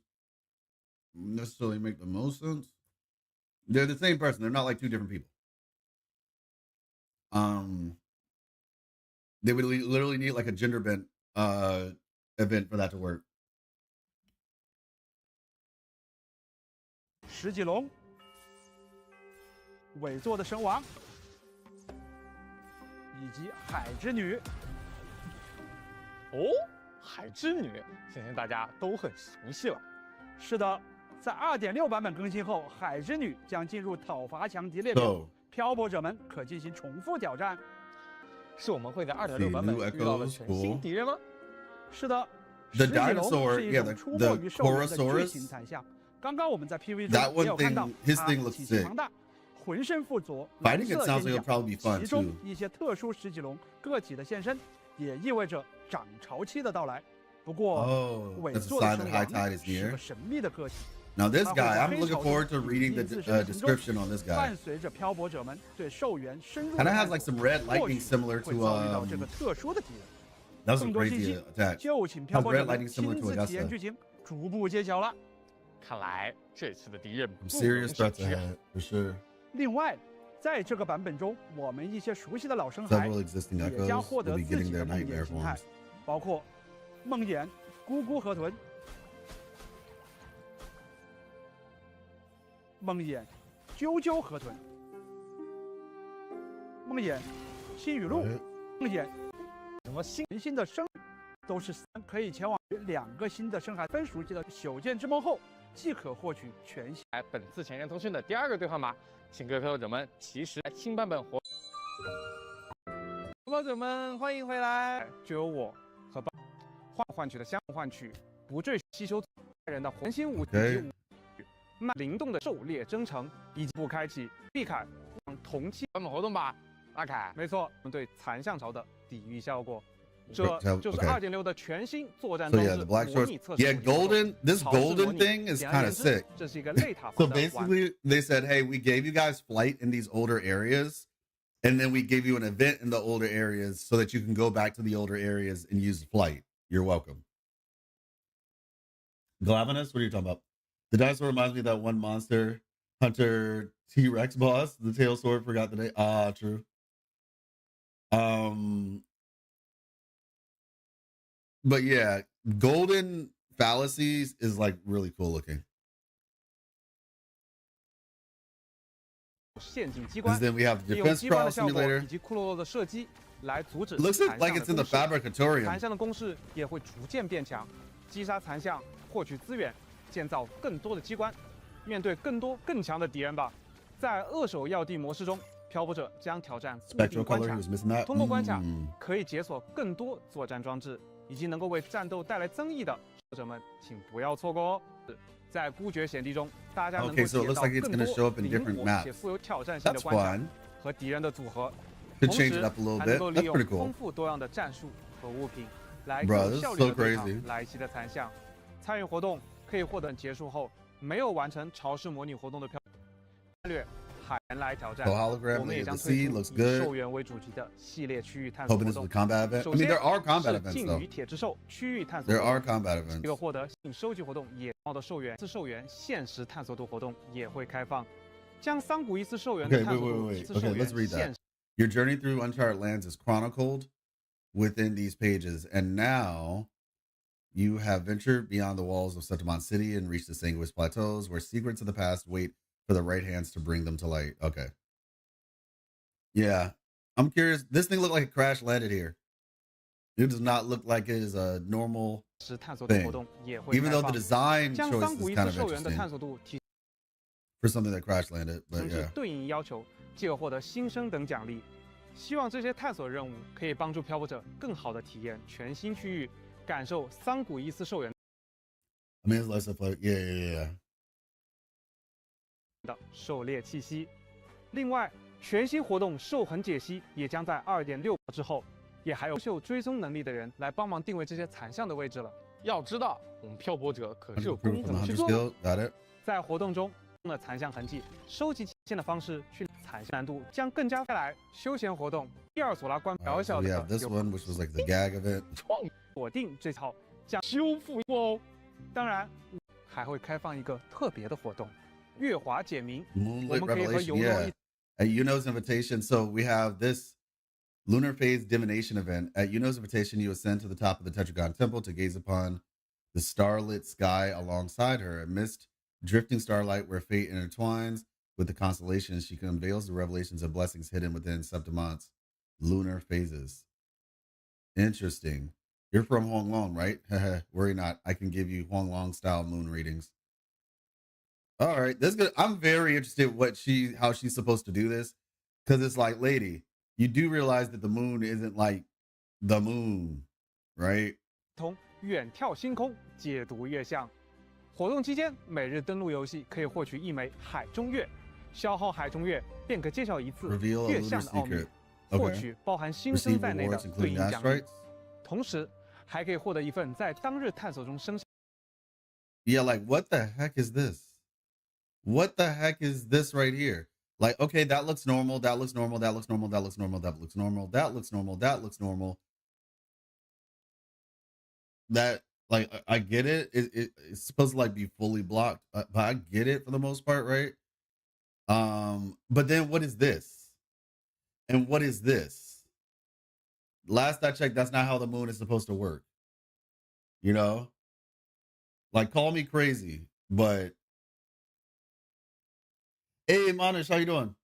necessarily make the most sense. They're the same person. They're not like two different people. They would literally need like a gender bent event for that to work. 石脊龙、尾座的神王，以及海之女。哦，海之女，相信大家都很熟悉了。是的，在 2.6 版本更新后，海之女将进入讨伐强敌列表， So 漂泊者们可进行重复挑战。是我们会在2.6版本遇到了全新敌人吗？是的， The 石脊龙 dinosaur, 是一 yeah, 种 the- 出没 the 于兽人的巨 Chorosaurus 型残像。刚刚我们在 PV That 中 one 也有看到 thing- his 它 thing looks 体型 sick. 庞大，浑身附着 Fighting 蓝 it 色 sounds 尖 like it'll 角。 probably be fun 其中 too. 一些特殊石脊龙个体的现身，也意味着涨潮期的到来。不过， Oh, 尾 that's a 座的 sign 神 that 王 high tide is 是 near. 个神秘的个体， Now this 它会 guy, 在 I'm 黑 looking 潮中 forward to reading the 隐蔽自身的行踪， description on this guy. 伴随着漂泊者们对兽源深入 Kind 的 of 探 has 索 like some red 或 lightning 许 similar 会 to 遭遇到这个特殊的敌人。 that was 更 a 多信 crazy 息 attack. 就请漂泊 Has 者 red 们 lightning 亲 similar to 自体验 Augusta. 剧情，逐步揭晓了。看来这次的敌人 Some 不容 serious 小 threats 觑啊。 ahead for sure. 另外，在这个版本中，我们一些熟悉的老生孩 Several existing 也将 echoes 获 will 得 be 自 getting 己的 their 梦魇 nightmare 形态 forms.，包括梦魇、咕咕河豚、梦魇、啾啾河豚、梦魇、新雨露、梦魇什么新？全新的生，都是可以前往2个新的深海分熟悉的朽剑之梦后，即可获取全新。来，本次前沿通讯的第2个兑换码，请各位漂泊者们其实新版本活。漂泊者们欢迎回来，就由我和换取的相互换取，不赘吸收人的红心武器及武慢灵动的狩猎征程，以及不开启必砍同期版本活动吧。阿凯，没错，我们对残像潮的抵御效果。这就是 2.6 的全新作战 So 装 yeah, 置 the black 模 shorts. 拟测试 Yeah, 武器活动 golden. This 草式模 golden 拟 thing is 简 kind 而 of 言之 sick. 这是一个类塔 So 化的玩 basically, they said, "Hey, we gave you guys flight in these older areas, and then we gave you an event in the older areas so that you can go back to the older areas and use flight. You're welcome." Glavinus, what are you talking about? The dinosaur reminds me of that one monster hunter T-Rex boss. The tail sword, forgot the name. Ah, true. But yeah, golden fallacies is like really cool looking. 陷阱机 And 关， then we have the 利用 defense 机关 crawl 的效果以 simulator. 及骷髅的射击，来阻止 Looks 残 like 像 it's 的 in the 攻势。 Fabricatorium. 残像的攻势也会逐渐变强，击杀残像，获取资源，建造更多的机关。面对更多更强的敌人吧，在扼守要地模式中，漂泊者将挑战固 Spectral 定关 color, 卡 he was missing that. 通过关卡可以解锁更多作战装置，以及能够为战斗带来增益的守者们，请不要错过哦。在孤绝险地中，大家能够 Okay, so it 体验 looks 到 like it's 更 gonna show 多 up in 灵 different 活 maps. 且富有挑战性的 That's 关卡 fun. 和敌人的组合， Could 同 change 时 it up a little 还能 bit. 够利 That's 用 pretty cool. 丰富多样的战术和物品来 Bro, 有 this is 效率 so 的对抗 crazy. 来袭的残像。参与活动可以获得结束后没有完成潮湿模拟活动的票战略海员来挑战。 The hologram 我们也 of 将 the 推 sea 出 looks 以 good. 兽园为主题的系列区域探索 Hoping 活 this is a 动。 combat event. I 首 mean, 先 there are 是 combat events 鲸 though. 鱼铁之兽区域探索 There 活 are 动。 combat 这个 events. 获得性收集活动野猫的兽园自兽园限时探索度活动也会开放，将桑古伊斯兽园 Okay, 的探 wait, 索 wait, 度 wait, 提 wait. 次 Okay, 兽园 let's read 限 that. Your journey through uncharted lands is chronicled within these pages, and now you have ventured beyond the walls of Septimont City and reached the Sanguis Plateaus, where secrets of the past wait for the right hands to bring them to light. Okay. Yeah. I'm curious. This thing looked like it crash landed here. It does not look like it is a normal 时探索度活 thing. 动也会 Even 开 though the 放， design 将 choice 桑 is 古伊 kind 斯 of 兽园的探 interesting 索度提 for something that crash landed, 升 but 至 yeah. 对应要求，继而获得新生等奖励。希望这些探索任务可以帮助漂泊者更好地体验全新区域，感受桑古伊斯兽园 I mean, it's less of like, yeah. 的狩猎气息。另外，全新活动兽痕解析也将在2.6之后，也还有优秀追踪能力的人来帮忙定位这些残像的位置了。要知道，我们漂泊者可是有 100% 功 from the 夫去 hunter 做的。 skill. Got it. 在活动中的残像痕迹，收集线的方式去残像难度将更加带来。休闲活动第二索拉关 All 小 right, so 小 we 的 have this 有 one, which was like the gag event. 锁定这套将修复哦。当然，还会开放一个特别的活动——月华解谜。我 Moonlit 们可以和 Revelation, 尤诺 yeah. 一 At Yuno's invitation, so we have this lunar phase divination event. At Yuno's invitation, you ascend to the top of the Tetragon Temple to gaze upon the starlit sky alongside her. Amidst drifting starlight where fate intertwines with the constellations, she unveils the revelations and blessings hidden within Septimont's lunar phases. Interesting. You're from Honglong, right? Worry not. I can give you Honglong style moon readings. All right, that's good. I'm very interested how she's supposed to do this, because it's like, lady, you do realize that the moon isn't like the moon, right? 同远眺星空，解读月相。活动期间，每日登录游戏可以获取1枚海中月，消耗海中月便可揭晓一次 Reveal a 月 lunar 相的奥秘， secret. 获 Okay. 取包含新生 Receive 在内的 rewards 对 including 应 dash 奖励。 strikes. 同时，还可以获得一份在当日探索中生 Yeah, like what the heck is this? What the heck is this right here? Like, okay, that looks normal. That looks normal. That looks normal. That looks normal. That looks normal. That looks normal. That looks normal. That, like, I get it. It's supposed to like be fully blocked, but I get it for the most part, right? But then what is this? And what is this? Last I checked, that's not how the moon is supposed to work. You know? Like, call me crazy, but hey, Manish, how you doing?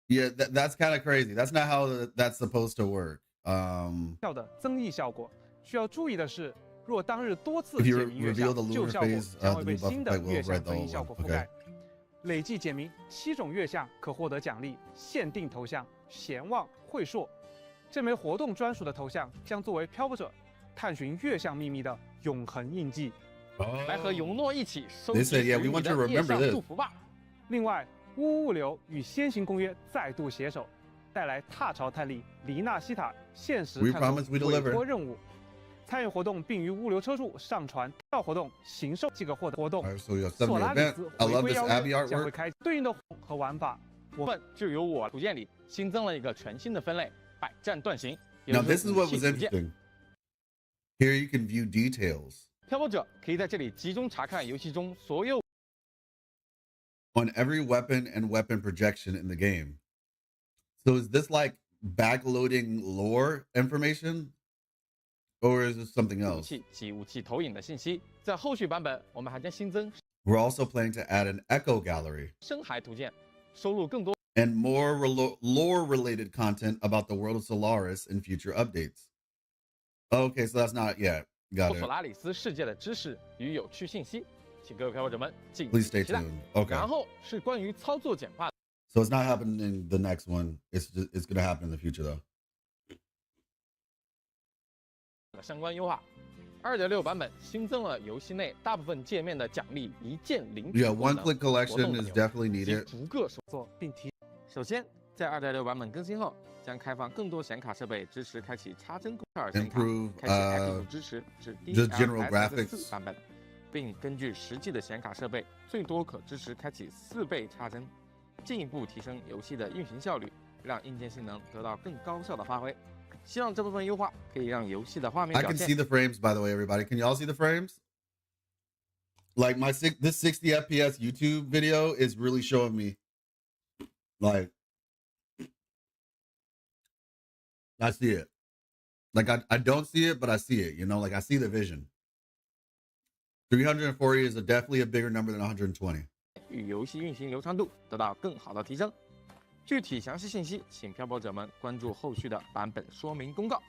Yeah, that's kind of crazy. That's not how that's supposed to work. 效的增益效果。需要注意的是，若当日多次 If 解 you 谜月 reveal 相， the 旧 lunar 效果 phase, 将会 the 被 new buff 新的 effect will 月相 override the 增益 old 效 one. 果覆 Okay. 盖。累计解谜7种月相可获得奖励，限定头像贤望慧硕。这枚活动专属的头像将作为漂泊者探寻月相秘密的永恒印记。来和尤诺一起收 They 集 said, yeah, 属于 we 你 want 的 you to 夜 remember 相 this. 祝福吧。另外，乌物流与先行公约再度携手，带来踏朝泰利黎纳西塔限时 We 探 promise 索 we 委 deliver. 托任务。参与活动并于物流车处上传到活动行售即可获得活动。 All right, so you have 索 7 拉里 event. 斯 I 回 love 归 this 邀 Abby 约将会 artwork. 开对应的和玩法。我们就由我图鉴里新增了一个全新的分类——百战断行。 Now, this is what was 武器图鉴 interesting. Here you can view details 漂泊者可以在这里集中查看游戏中所有 on every weapon and weapon projection in the game. So is this like backloading lore information? Or is this something 武 else? 器及武器投影的信息。在后续版本，我们还将新增 We're also planning to add an echo gallery. 深海图鉴，收录更多 and more lore-related content about the world of Solaris in future updates. Okay, so that's not yet. Got 索 it. 拉里斯世界的知识与有趣信息，请各位漂泊者们敬 Please 请 stay 期待。 tuned. Okay. 然后是关于操作简化 So it's not happening in the next one. It's going to happen in the future, though. 的相关优化。2.6 版本新增了游戏内大部分界面的奖励一键领取 Yeah, 功能 one-click collection is definitely 及 needed. 逐个手做并提。首先，在2.6版本更新后，将开放更多显卡设备支持开启插针12显卡， Improve 开启 Active 支持至 just general DLSS4 graphics 版本，并根据实际的显卡设备，最多可支持开启4倍插针，进一步提升游戏的运行效率，让硬件性能得到更高效的发挥。希望这部分优化可以让游戏的画面 I 表 can 现 see the frames, by the way, everybody. Can y'all see the frames? Like this 60 FPS YouTube video is really showing me, like, I see it. Like I don't see it, but I see it. You know, like I see the vision. 340 is definitely a bigger number than 120. 与游戏运行流畅度得到更好的提升。具体详细信息，请漂泊者们关注后续的版本说明公告。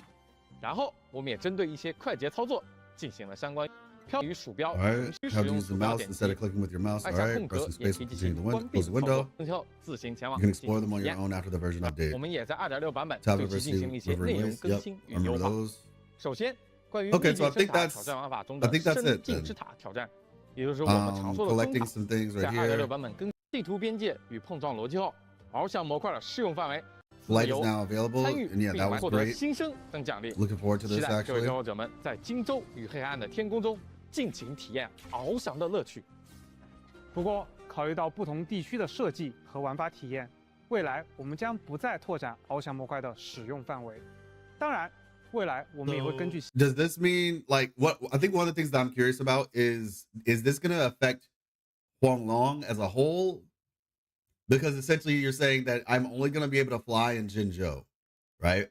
然后，我们也针对一些快捷操作进行了相关漂移鼠标 All right, 允许 how 使 to 用 use the 鼠标 mouse 点 instead 击 of clicking with your mouse. 按 All 下 right, 空格 press 也 space 可以 to 进 continue 行 the 关 window. 闭 Close the 操作 window. 之后自行前往 You can 进行 explore them on 体 your 验。 own after the version 那 update. 我们也在2.6版本 Tablet 对其进行了一些 versus 内 Wuthering 容 Waves. 更 Yep, 新 I 与优 remember 化。 those. 首先，关于 Okay, 秘 so I 境 think 深塔 that's- 挑战玩法中 I 的 think that's 深 it 境 then. 之塔挑战，也就是我们常说的中 Collecting 塔。 some things 在 right 2.6 here. 版本更地图边界与碰撞逻辑后，翱翔模块的适用范围 Light 自 is 由 now available, 参与 and yeah, 并 that was 获得 great. 新生等奖励。 Looking forward to 期 this 待各位 actually. 漂泊者们在荆州与黑暗的天空中尽情体验翱翔的乐趣。不过，考虑到不同地区的设计和玩法体验，未来我们将不再拓展翱翔模块的使用范围。当然，未来我们也会根据 Does this mean like what? I think one of the things that I'm curious about is this going to affect Huanglong as a whole? Because essentially you're saying that I'm only going to be able to fly in Jinzhou, right?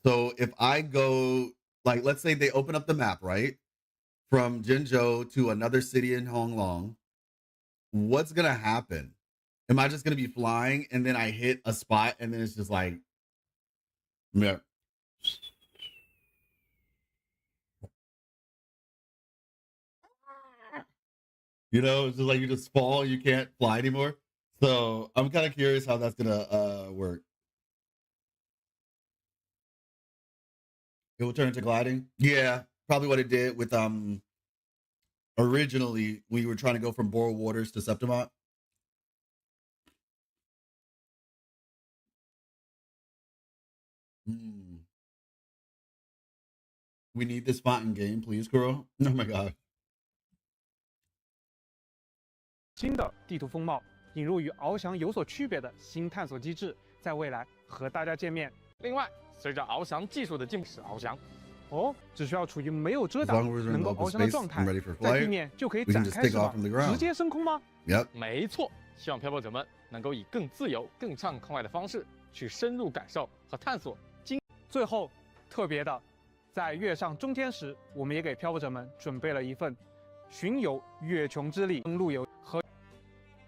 So if I go, like, let's say they open up the map, right? From Jinzhou to another city in Honglong, what's going to happen? Am I just going to be flying and then I hit a spot and then it's just like, yeah. You know, it's just like you just fall, you can't fly anymore. So I'm kind of curious how that's gonna work. It will turn into gliding. Yeah, probably what it did with originally we were trying to go from Bora Waters to Septimont. We need this font in game, please, girl. Oh my god. 新的地图风貌，引入与翱翔有所区别的新探索机制，在未来和大家见面。另外，随着翱翔技术的进步，翱翔哦，只需要处于没有遮 As 挡 long as we're in 能够 open 翱翔的 space 状 and 态， ready for 在地 flight, 面就可以 we can 展 just 开 take 翅 off 膀， from the ground. 直接升空吗？ Yep. 没错，希望漂泊者们能够以更自由、更畅快的方式去深入感受和探索。最后，特别的，在月上中天时，我们也给漂泊者们准备了一份巡游月穹之力登陆游和。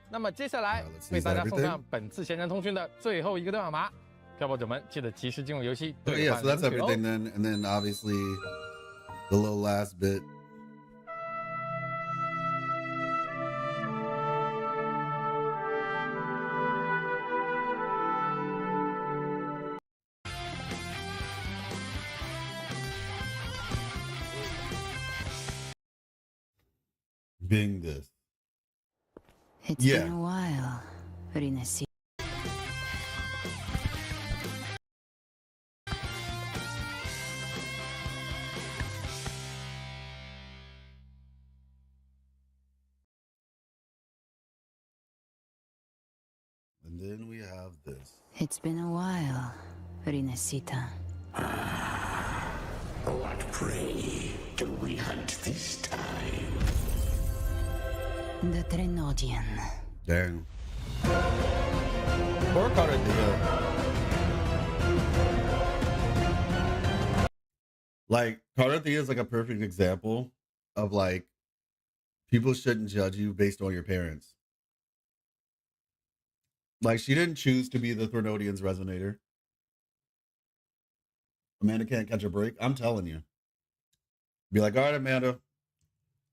那么接下来 Let's 为 use 大 that 家送 everything. 上本次闲谈通讯的最后一个对话码，漂泊者们记得及时进入游戏 Oh, 兑 yeah, 换 so that's 领取哦。 everything then. And then obviously the little last bit. Being this. It's Yeah. been a while, Rinesi. And then we have this. It's been a while, Rinesita. What prey do we hunt this time? The Trenodian. Dang. Poor Carter Dia. Like, Carter Dia is like a perfect example of like people shouldn't judge you based on your parents. Like, she didn't choose to be the Threnodian's resonator. Amanda can't catch a break. I'm telling you. Be like, all right, Amanda,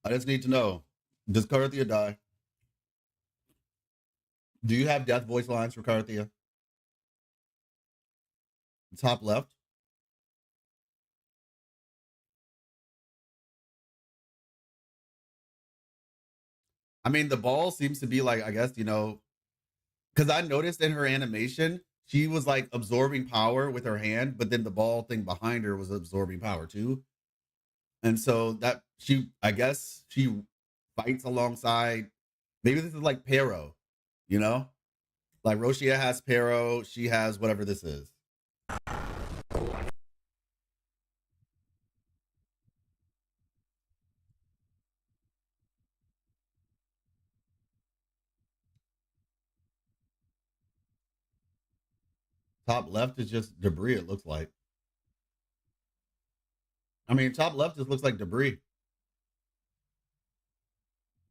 I just need to know, does Carthia die? Do you have death voice lines for Carthia? Top left. I mean, the ball seems to be like, I guess, you know, because I noticed in her animation, she was like absorbing power with her hand, but then the ball thing behind her was absorbing power too. And so that I guess she fights alongside, maybe this is like Pero, you know? Like Roshia has Pero, she has whatever this is. Top left is just debris, it looks like. I mean, top left just looks like debris.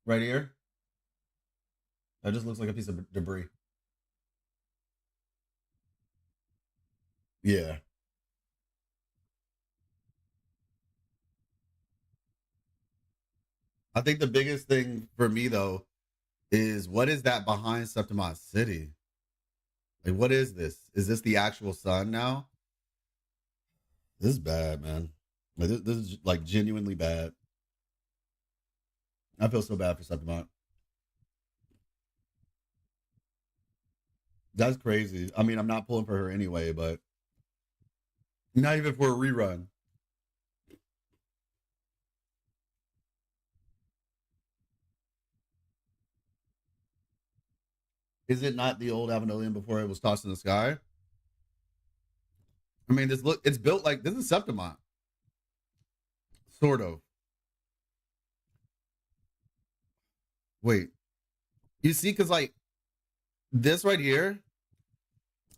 Right here. That just looks like a piece of debris. Yeah. I think the biggest thing for me, though, is what is that behind Septimont City? Like, what is this? Is this the actual sun now? This is bad, man. Like, this is like genuinely bad. I feel so bad for Septimont. That's crazy. I mean, I'm not pulling for her anyway, but not even for a rerun. Is it not the old Avenolian before it was tossed in the sky? I mean, it's built like this is Septimont. Sort of. Wait. You see, because like this right here,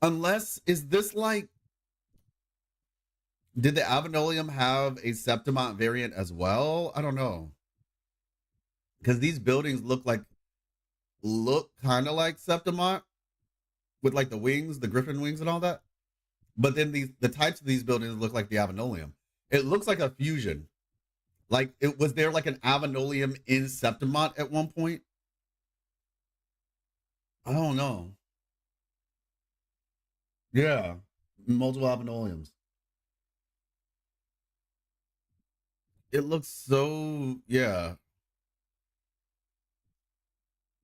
unless is this like, did the Avenolium have a Septimont variant as well? I don't know. Because these buildings look kind of like Septimont with like the wings, the griffin wings and all that. But then the types of these buildings look like the Avenolium. It looks like a fusion. Like, it was there like an Avenolium in Septimont at one point? I don't know. Yeah. Multiple Avenoliums. It looks so, yeah.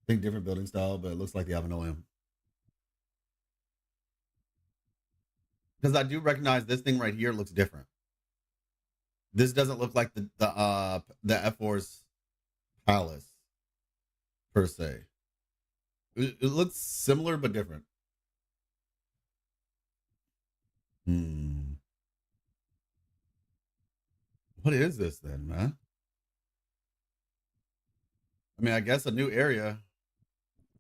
I think different building style, but it looks like the Avenolium. Because I do recognize this thing right here looks different. This doesn't look like the F4's palace per se. It looks similar but different. What is this then, man? I mean, I guess a new area.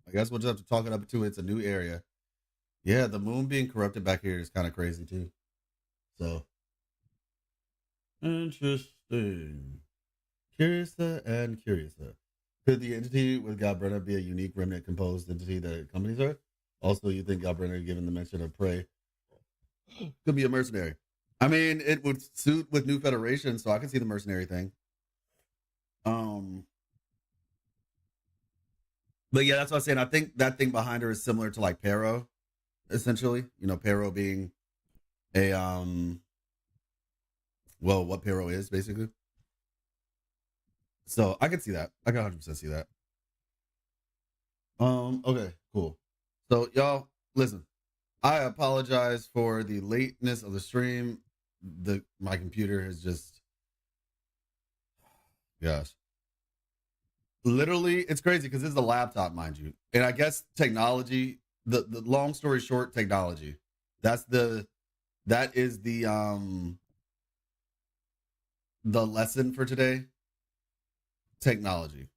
I guess we'll just have to talk it up to it's a new area. Yeah, the moon being corrupted back here is kind of crazy too. So interesting. Curiosa and Curiosa. Could the entity with Galbrenna be a unique remnant composed entity that accompanies her? Also, you think Galbrenna, given the mention of prey, could be a mercenary? I mean, it would suit with New Federation, so I can see the mercenary thing. But yeah, that's what I'm saying. I think that thing behind her is similar to like Pero, essentially. You know, Pero being a well, what Pero is basically. So I can see that. I can 100% see that. Okay, cool. So y'all, listen. I apologize for the lateness of the stream. My computer has just, gosh. Literally, it's crazy because this is a laptop, mind you. And I guess technology, the long story short, technology. That is the lesson for today. Technology.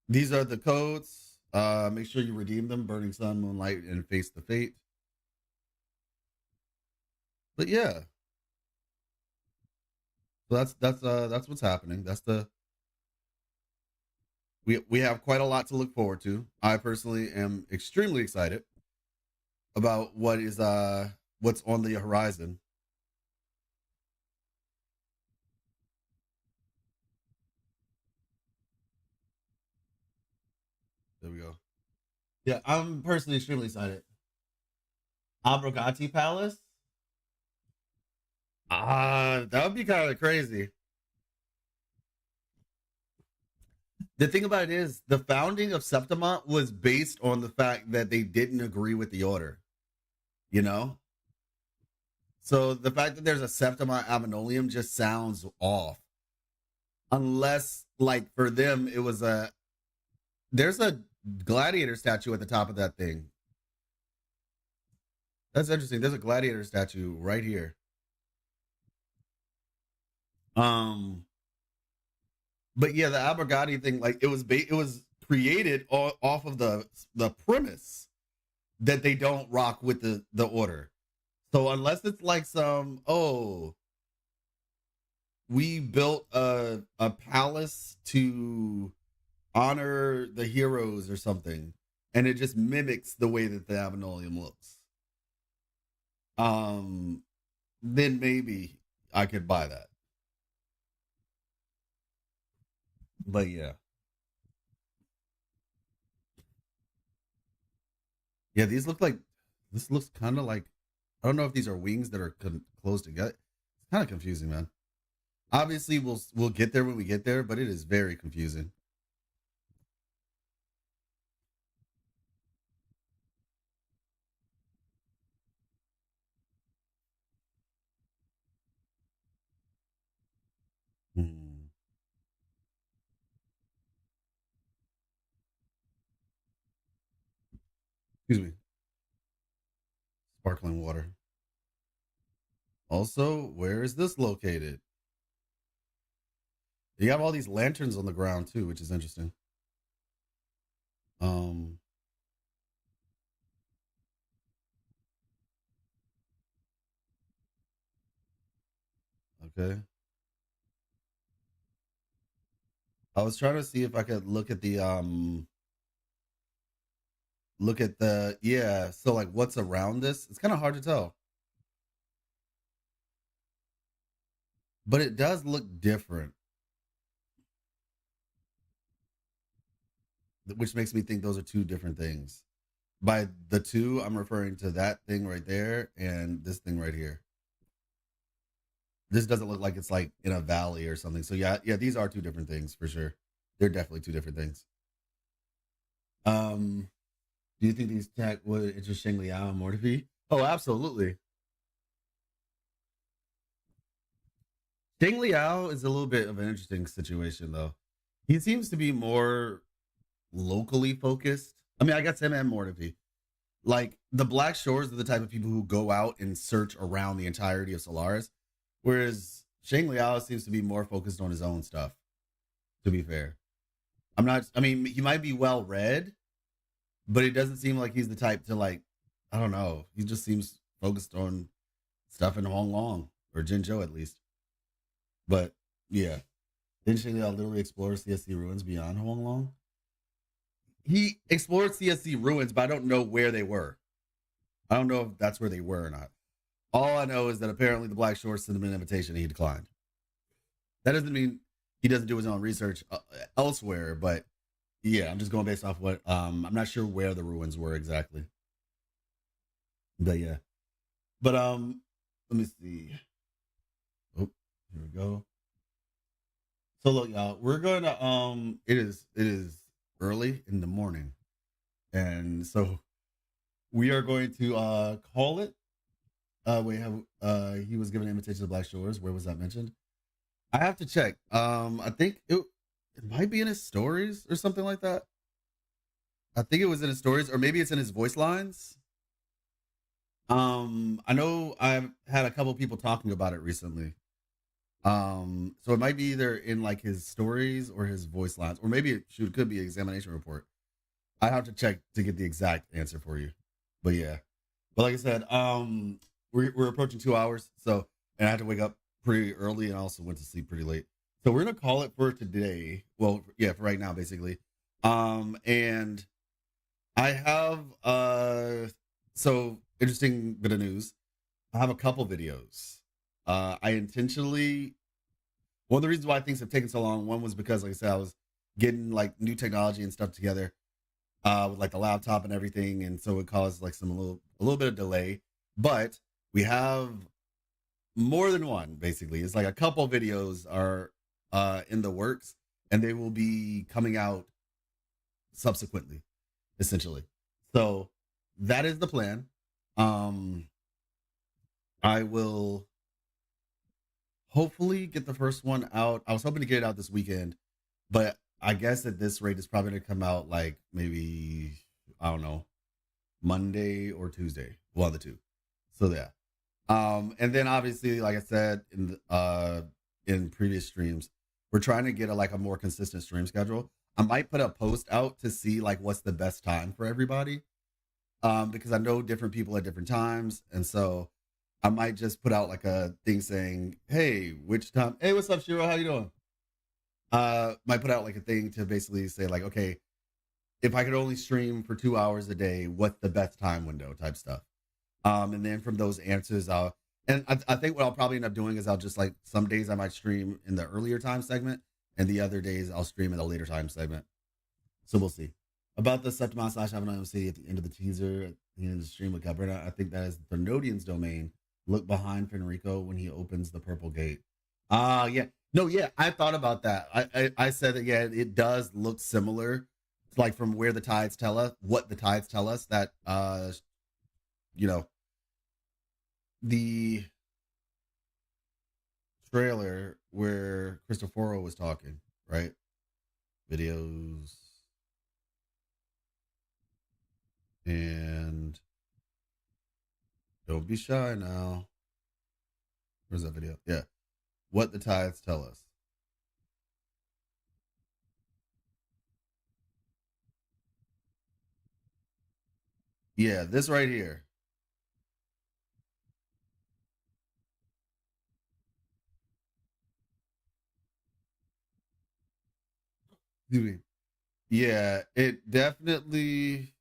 These are the codes. Make sure you redeem them. Burning Sun, Moonlight, and Face the Fate. But yeah. So that's what's happening. That's the we have quite a lot to look forward to. I personally am extremely excited about what's on the horizon. There we go. Yeah, I'm personally extremely excited. Abrogati Palace? That would be kind of crazy. The thing about it is, the founding of Septimont was based on the fact that they didn't agree with the order. You know? So the fact that there's a Septimont Aminolium just sounds off. Unless, like, for them, it was there's a gladiator statue at the top of that thing. That's interesting. There's a gladiator statue right here. But yeah, the Abrogati thing, like, it was created off of the premise that they don't rock with the order. So unless it's like some, we built a palace to honor the heroes or something, and it just mimics the way that the Aminolium looks, then maybe I could buy that. But yeah. Yeah, this looks kind of like, I don't know if these are wings that are closed together. It's kind of confusing, man. Obviously, we'll get there when we get there, but it is very confusing. Excuse me. Sparkling water. Also, where is this located? You have all these lanterns on the ground too, which is interesting. Okay. I was trying to see if I could look at the so like what's around this. It's kind of hard to tell. But it does look different. Which makes me think those are two different things. By the two, I'm referring to that thing right there and this thing right here. This doesn't look like it's like in a valley or something. So yeah, these are two different things for sure. They're definitely two different things. Do you think these tech would interest Sheng Liao and Mortifi? Oh, absolutely. Sheng Liao is a little bit of an interesting situation though. He seems to be more locally focused. I mean, I guess him and Mortifi. Like, the Black Shores are the type of people who go out and search around the entirety of Solaris, whereas Sheng Liao seems to be more focused on his own stuff, to be fair. He might be well read, but it doesn't seem like he's the type to, like, I don't know. He just seems focused on stuff in Hong Long, or Jinzhou at least. But, yeah. Didn't Sheng Liao literally explore CSC ruins beyond Hong Long? He explored CSC ruins, but I don't know where they were. I don't know if that's where they were or not. All I know is that apparently the Black Shores sent him an invitation and he declined. That doesn't mean he doesn't do his own research elsewhere, but yeah, I'm just going based off what, I'm not sure where the ruins were exactly. But yeah. But, let me see. Oh, here we go. So look, y'all, we're going to, it is early in the morning, and so we are going to call it. He was given an invitation to Black Shores. Where was that mentioned? I have to check. I think it might be in his stories or something like that. I think it was in his stories, or maybe it's in his voice lines. I know I've had a couple people talking about it recently. So it might be either in like his stories or his voice lines, or maybe it could be an examination report. I have to check to get the exact answer for you. But yeah, but like I said, we're approaching 2 hours, so, and I had to wake up pretty early and also went to sleep pretty late. So we're gonna call it for today. Well, yeah, for right now, basically. And I have so interesting bit of news. I have a couple videos. I intentionally, one of the reasons why things have taken so long, one was because, like I said, I was getting like new technology and stuff together with like the laptop and everything, and so it caused like a little bit of delay. But we have more than one, basically. It's like a couple videos are in the works, and they will be coming out subsequently, essentially. So that is the plan. I will hopefully get the first one out. I was hoping to get it out this weekend, but I guess at this rate, it's probably going to come out like maybe, I don't know, Monday or Tuesday. One of the two. So yeah. And then obviously, like I said in previous streams, we're trying to get a more consistent stream schedule. I might put a post out to see like what's the best time for everybody. Because I know different people at different times. And so I might just put out like a thing saying, hey, which time? Hey, what's up, Shiro? How you doing? Might put out like a thing to basically say like, okay, if I could only stream for 2 hours a day, what's the best time window type stuff. And then from those answers, I think what I'll probably end up doing is I'll just like, some days I might stream in the earlier time segment, and the other days I'll stream in the later time segment. So we'll see. About the septimont / City at the end of the teaser, at the end of the stream with Cabrera, I think that is the Nodian's domain. Look behind Fenrico when he opens the purple gate. Yeah. No, yeah, I thought about that. I said that, yeah, it does look similar, like from where the tides tell us, what the tides tell us, that, the trailer where Cristoforo was talking, right? Videos. And don't be shy now. Where's that video? Yeah. What the tides tell us. Yeah, this right here. Excuse me. Yeah, it definitely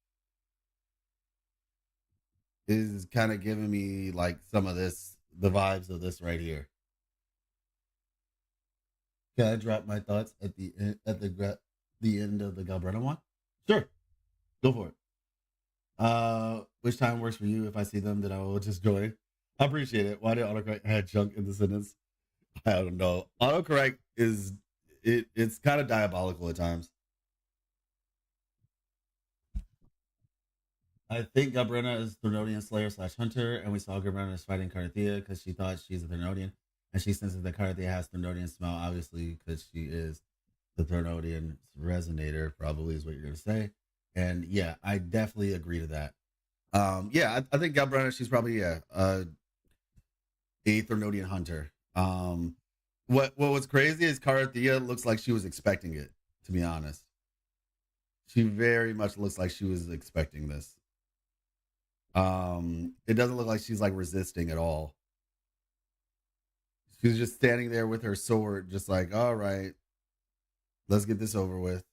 is kind of giving me like some of this, the vibes of this right here. Can I drop my thoughts at the end, the end of the Galbretta one? Sure, go for it. Which time works for you? If I see them, then I will just join. I appreciate it. Why did autocorrect add junk in the sentence? I don't know. Autocorrect is it's kind of diabolical at times. I think Gabrena is Threnodian Slayer / Hunter, and we saw Gabrena is fighting Carthea because she thought she's a Threnodian, and she senses that Carthea has Threnodian smell, obviously, because she is the Threnodian resonator, probably is what you're going to say. And yeah, I definitely agree to that. Yeah, I think Gabrena, she's probably, a Threnodian hunter. What was crazy is Carthea looks like she was expecting it, to be honest. She very much looks like she was expecting this. It doesn't look like she's like resisting at all. She's just standing there with her sword, just like, all right, let's get this over with.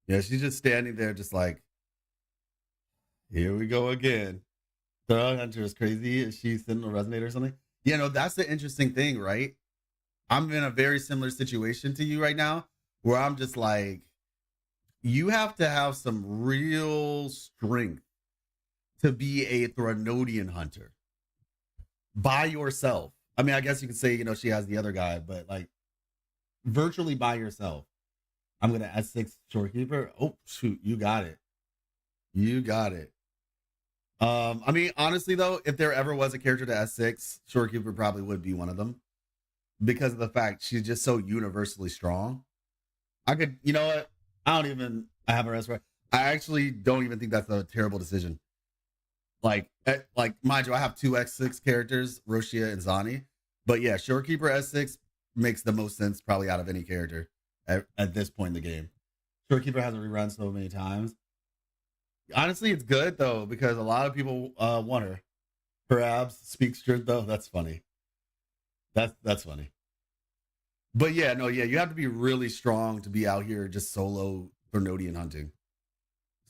Yeah, she's just standing there, just like, here we go again. The hunter is crazy. Is she sitting on a resonator or something? You know, that's the interesting thing, right? I'm in a very similar situation to you right now, where I'm just like, you have to have some real strength to be a Threnodian hunter by yourself. I mean, I guess you could say, she has the other guy, but like virtually by yourself. I'm going to S6 Shorekeeper. Oh, shoot. You got it. You got it. I mean, honestly, though, if there ever was a character to S6, Shorekeeper probably would be one of them because of the fact she's just so universally strong. I could, you know what? I have a rest. I actually don't even think that's a terrible decision. Like, mind you, I have two S6 characters, Roshia and Zani. But yeah, Shorekeeper S6, makes the most sense probably out of any character at this point in the game. Storekeeper hasn't rerun so many times. Honestly, it's good though, because a lot of people want her. Her abs speak truth though. That's funny. That's funny. But yeah, no, yeah, you have to be really strong to be out here just solo Bernodian hunting.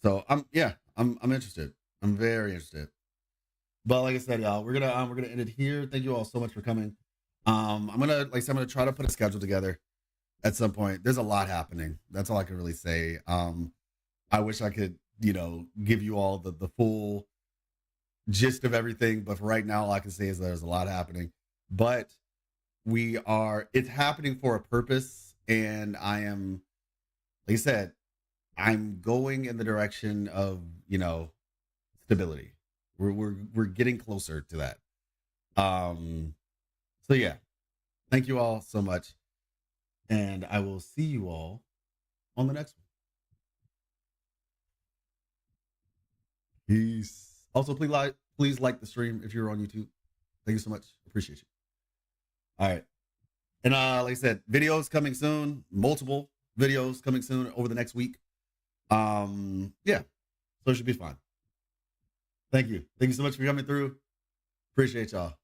So I'm interested. I'm very interested. But like I said, y'all, we're gonna end it here. Thank you all so much for coming. I'm gonna try to put a schedule together at some point. There's a lot happening. That's all I can really say. I wish I could, give you all the full gist of everything, but for right now, all I can say is there's a lot happening. But it's happening for a purpose, and I am, like I said, I'm going in the direction of, stability. We're getting closer to that. So yeah, thank you all so much, and I will see you all on the next one. Peace. Also, please like the stream if you're on YouTube. Thank you so much. Appreciate you. All right. And like I said, videos coming soon, multiple videos coming soon over the next week. Yeah. So it should be fun. Thank you. Thank you so much for coming through. Appreciate y'all.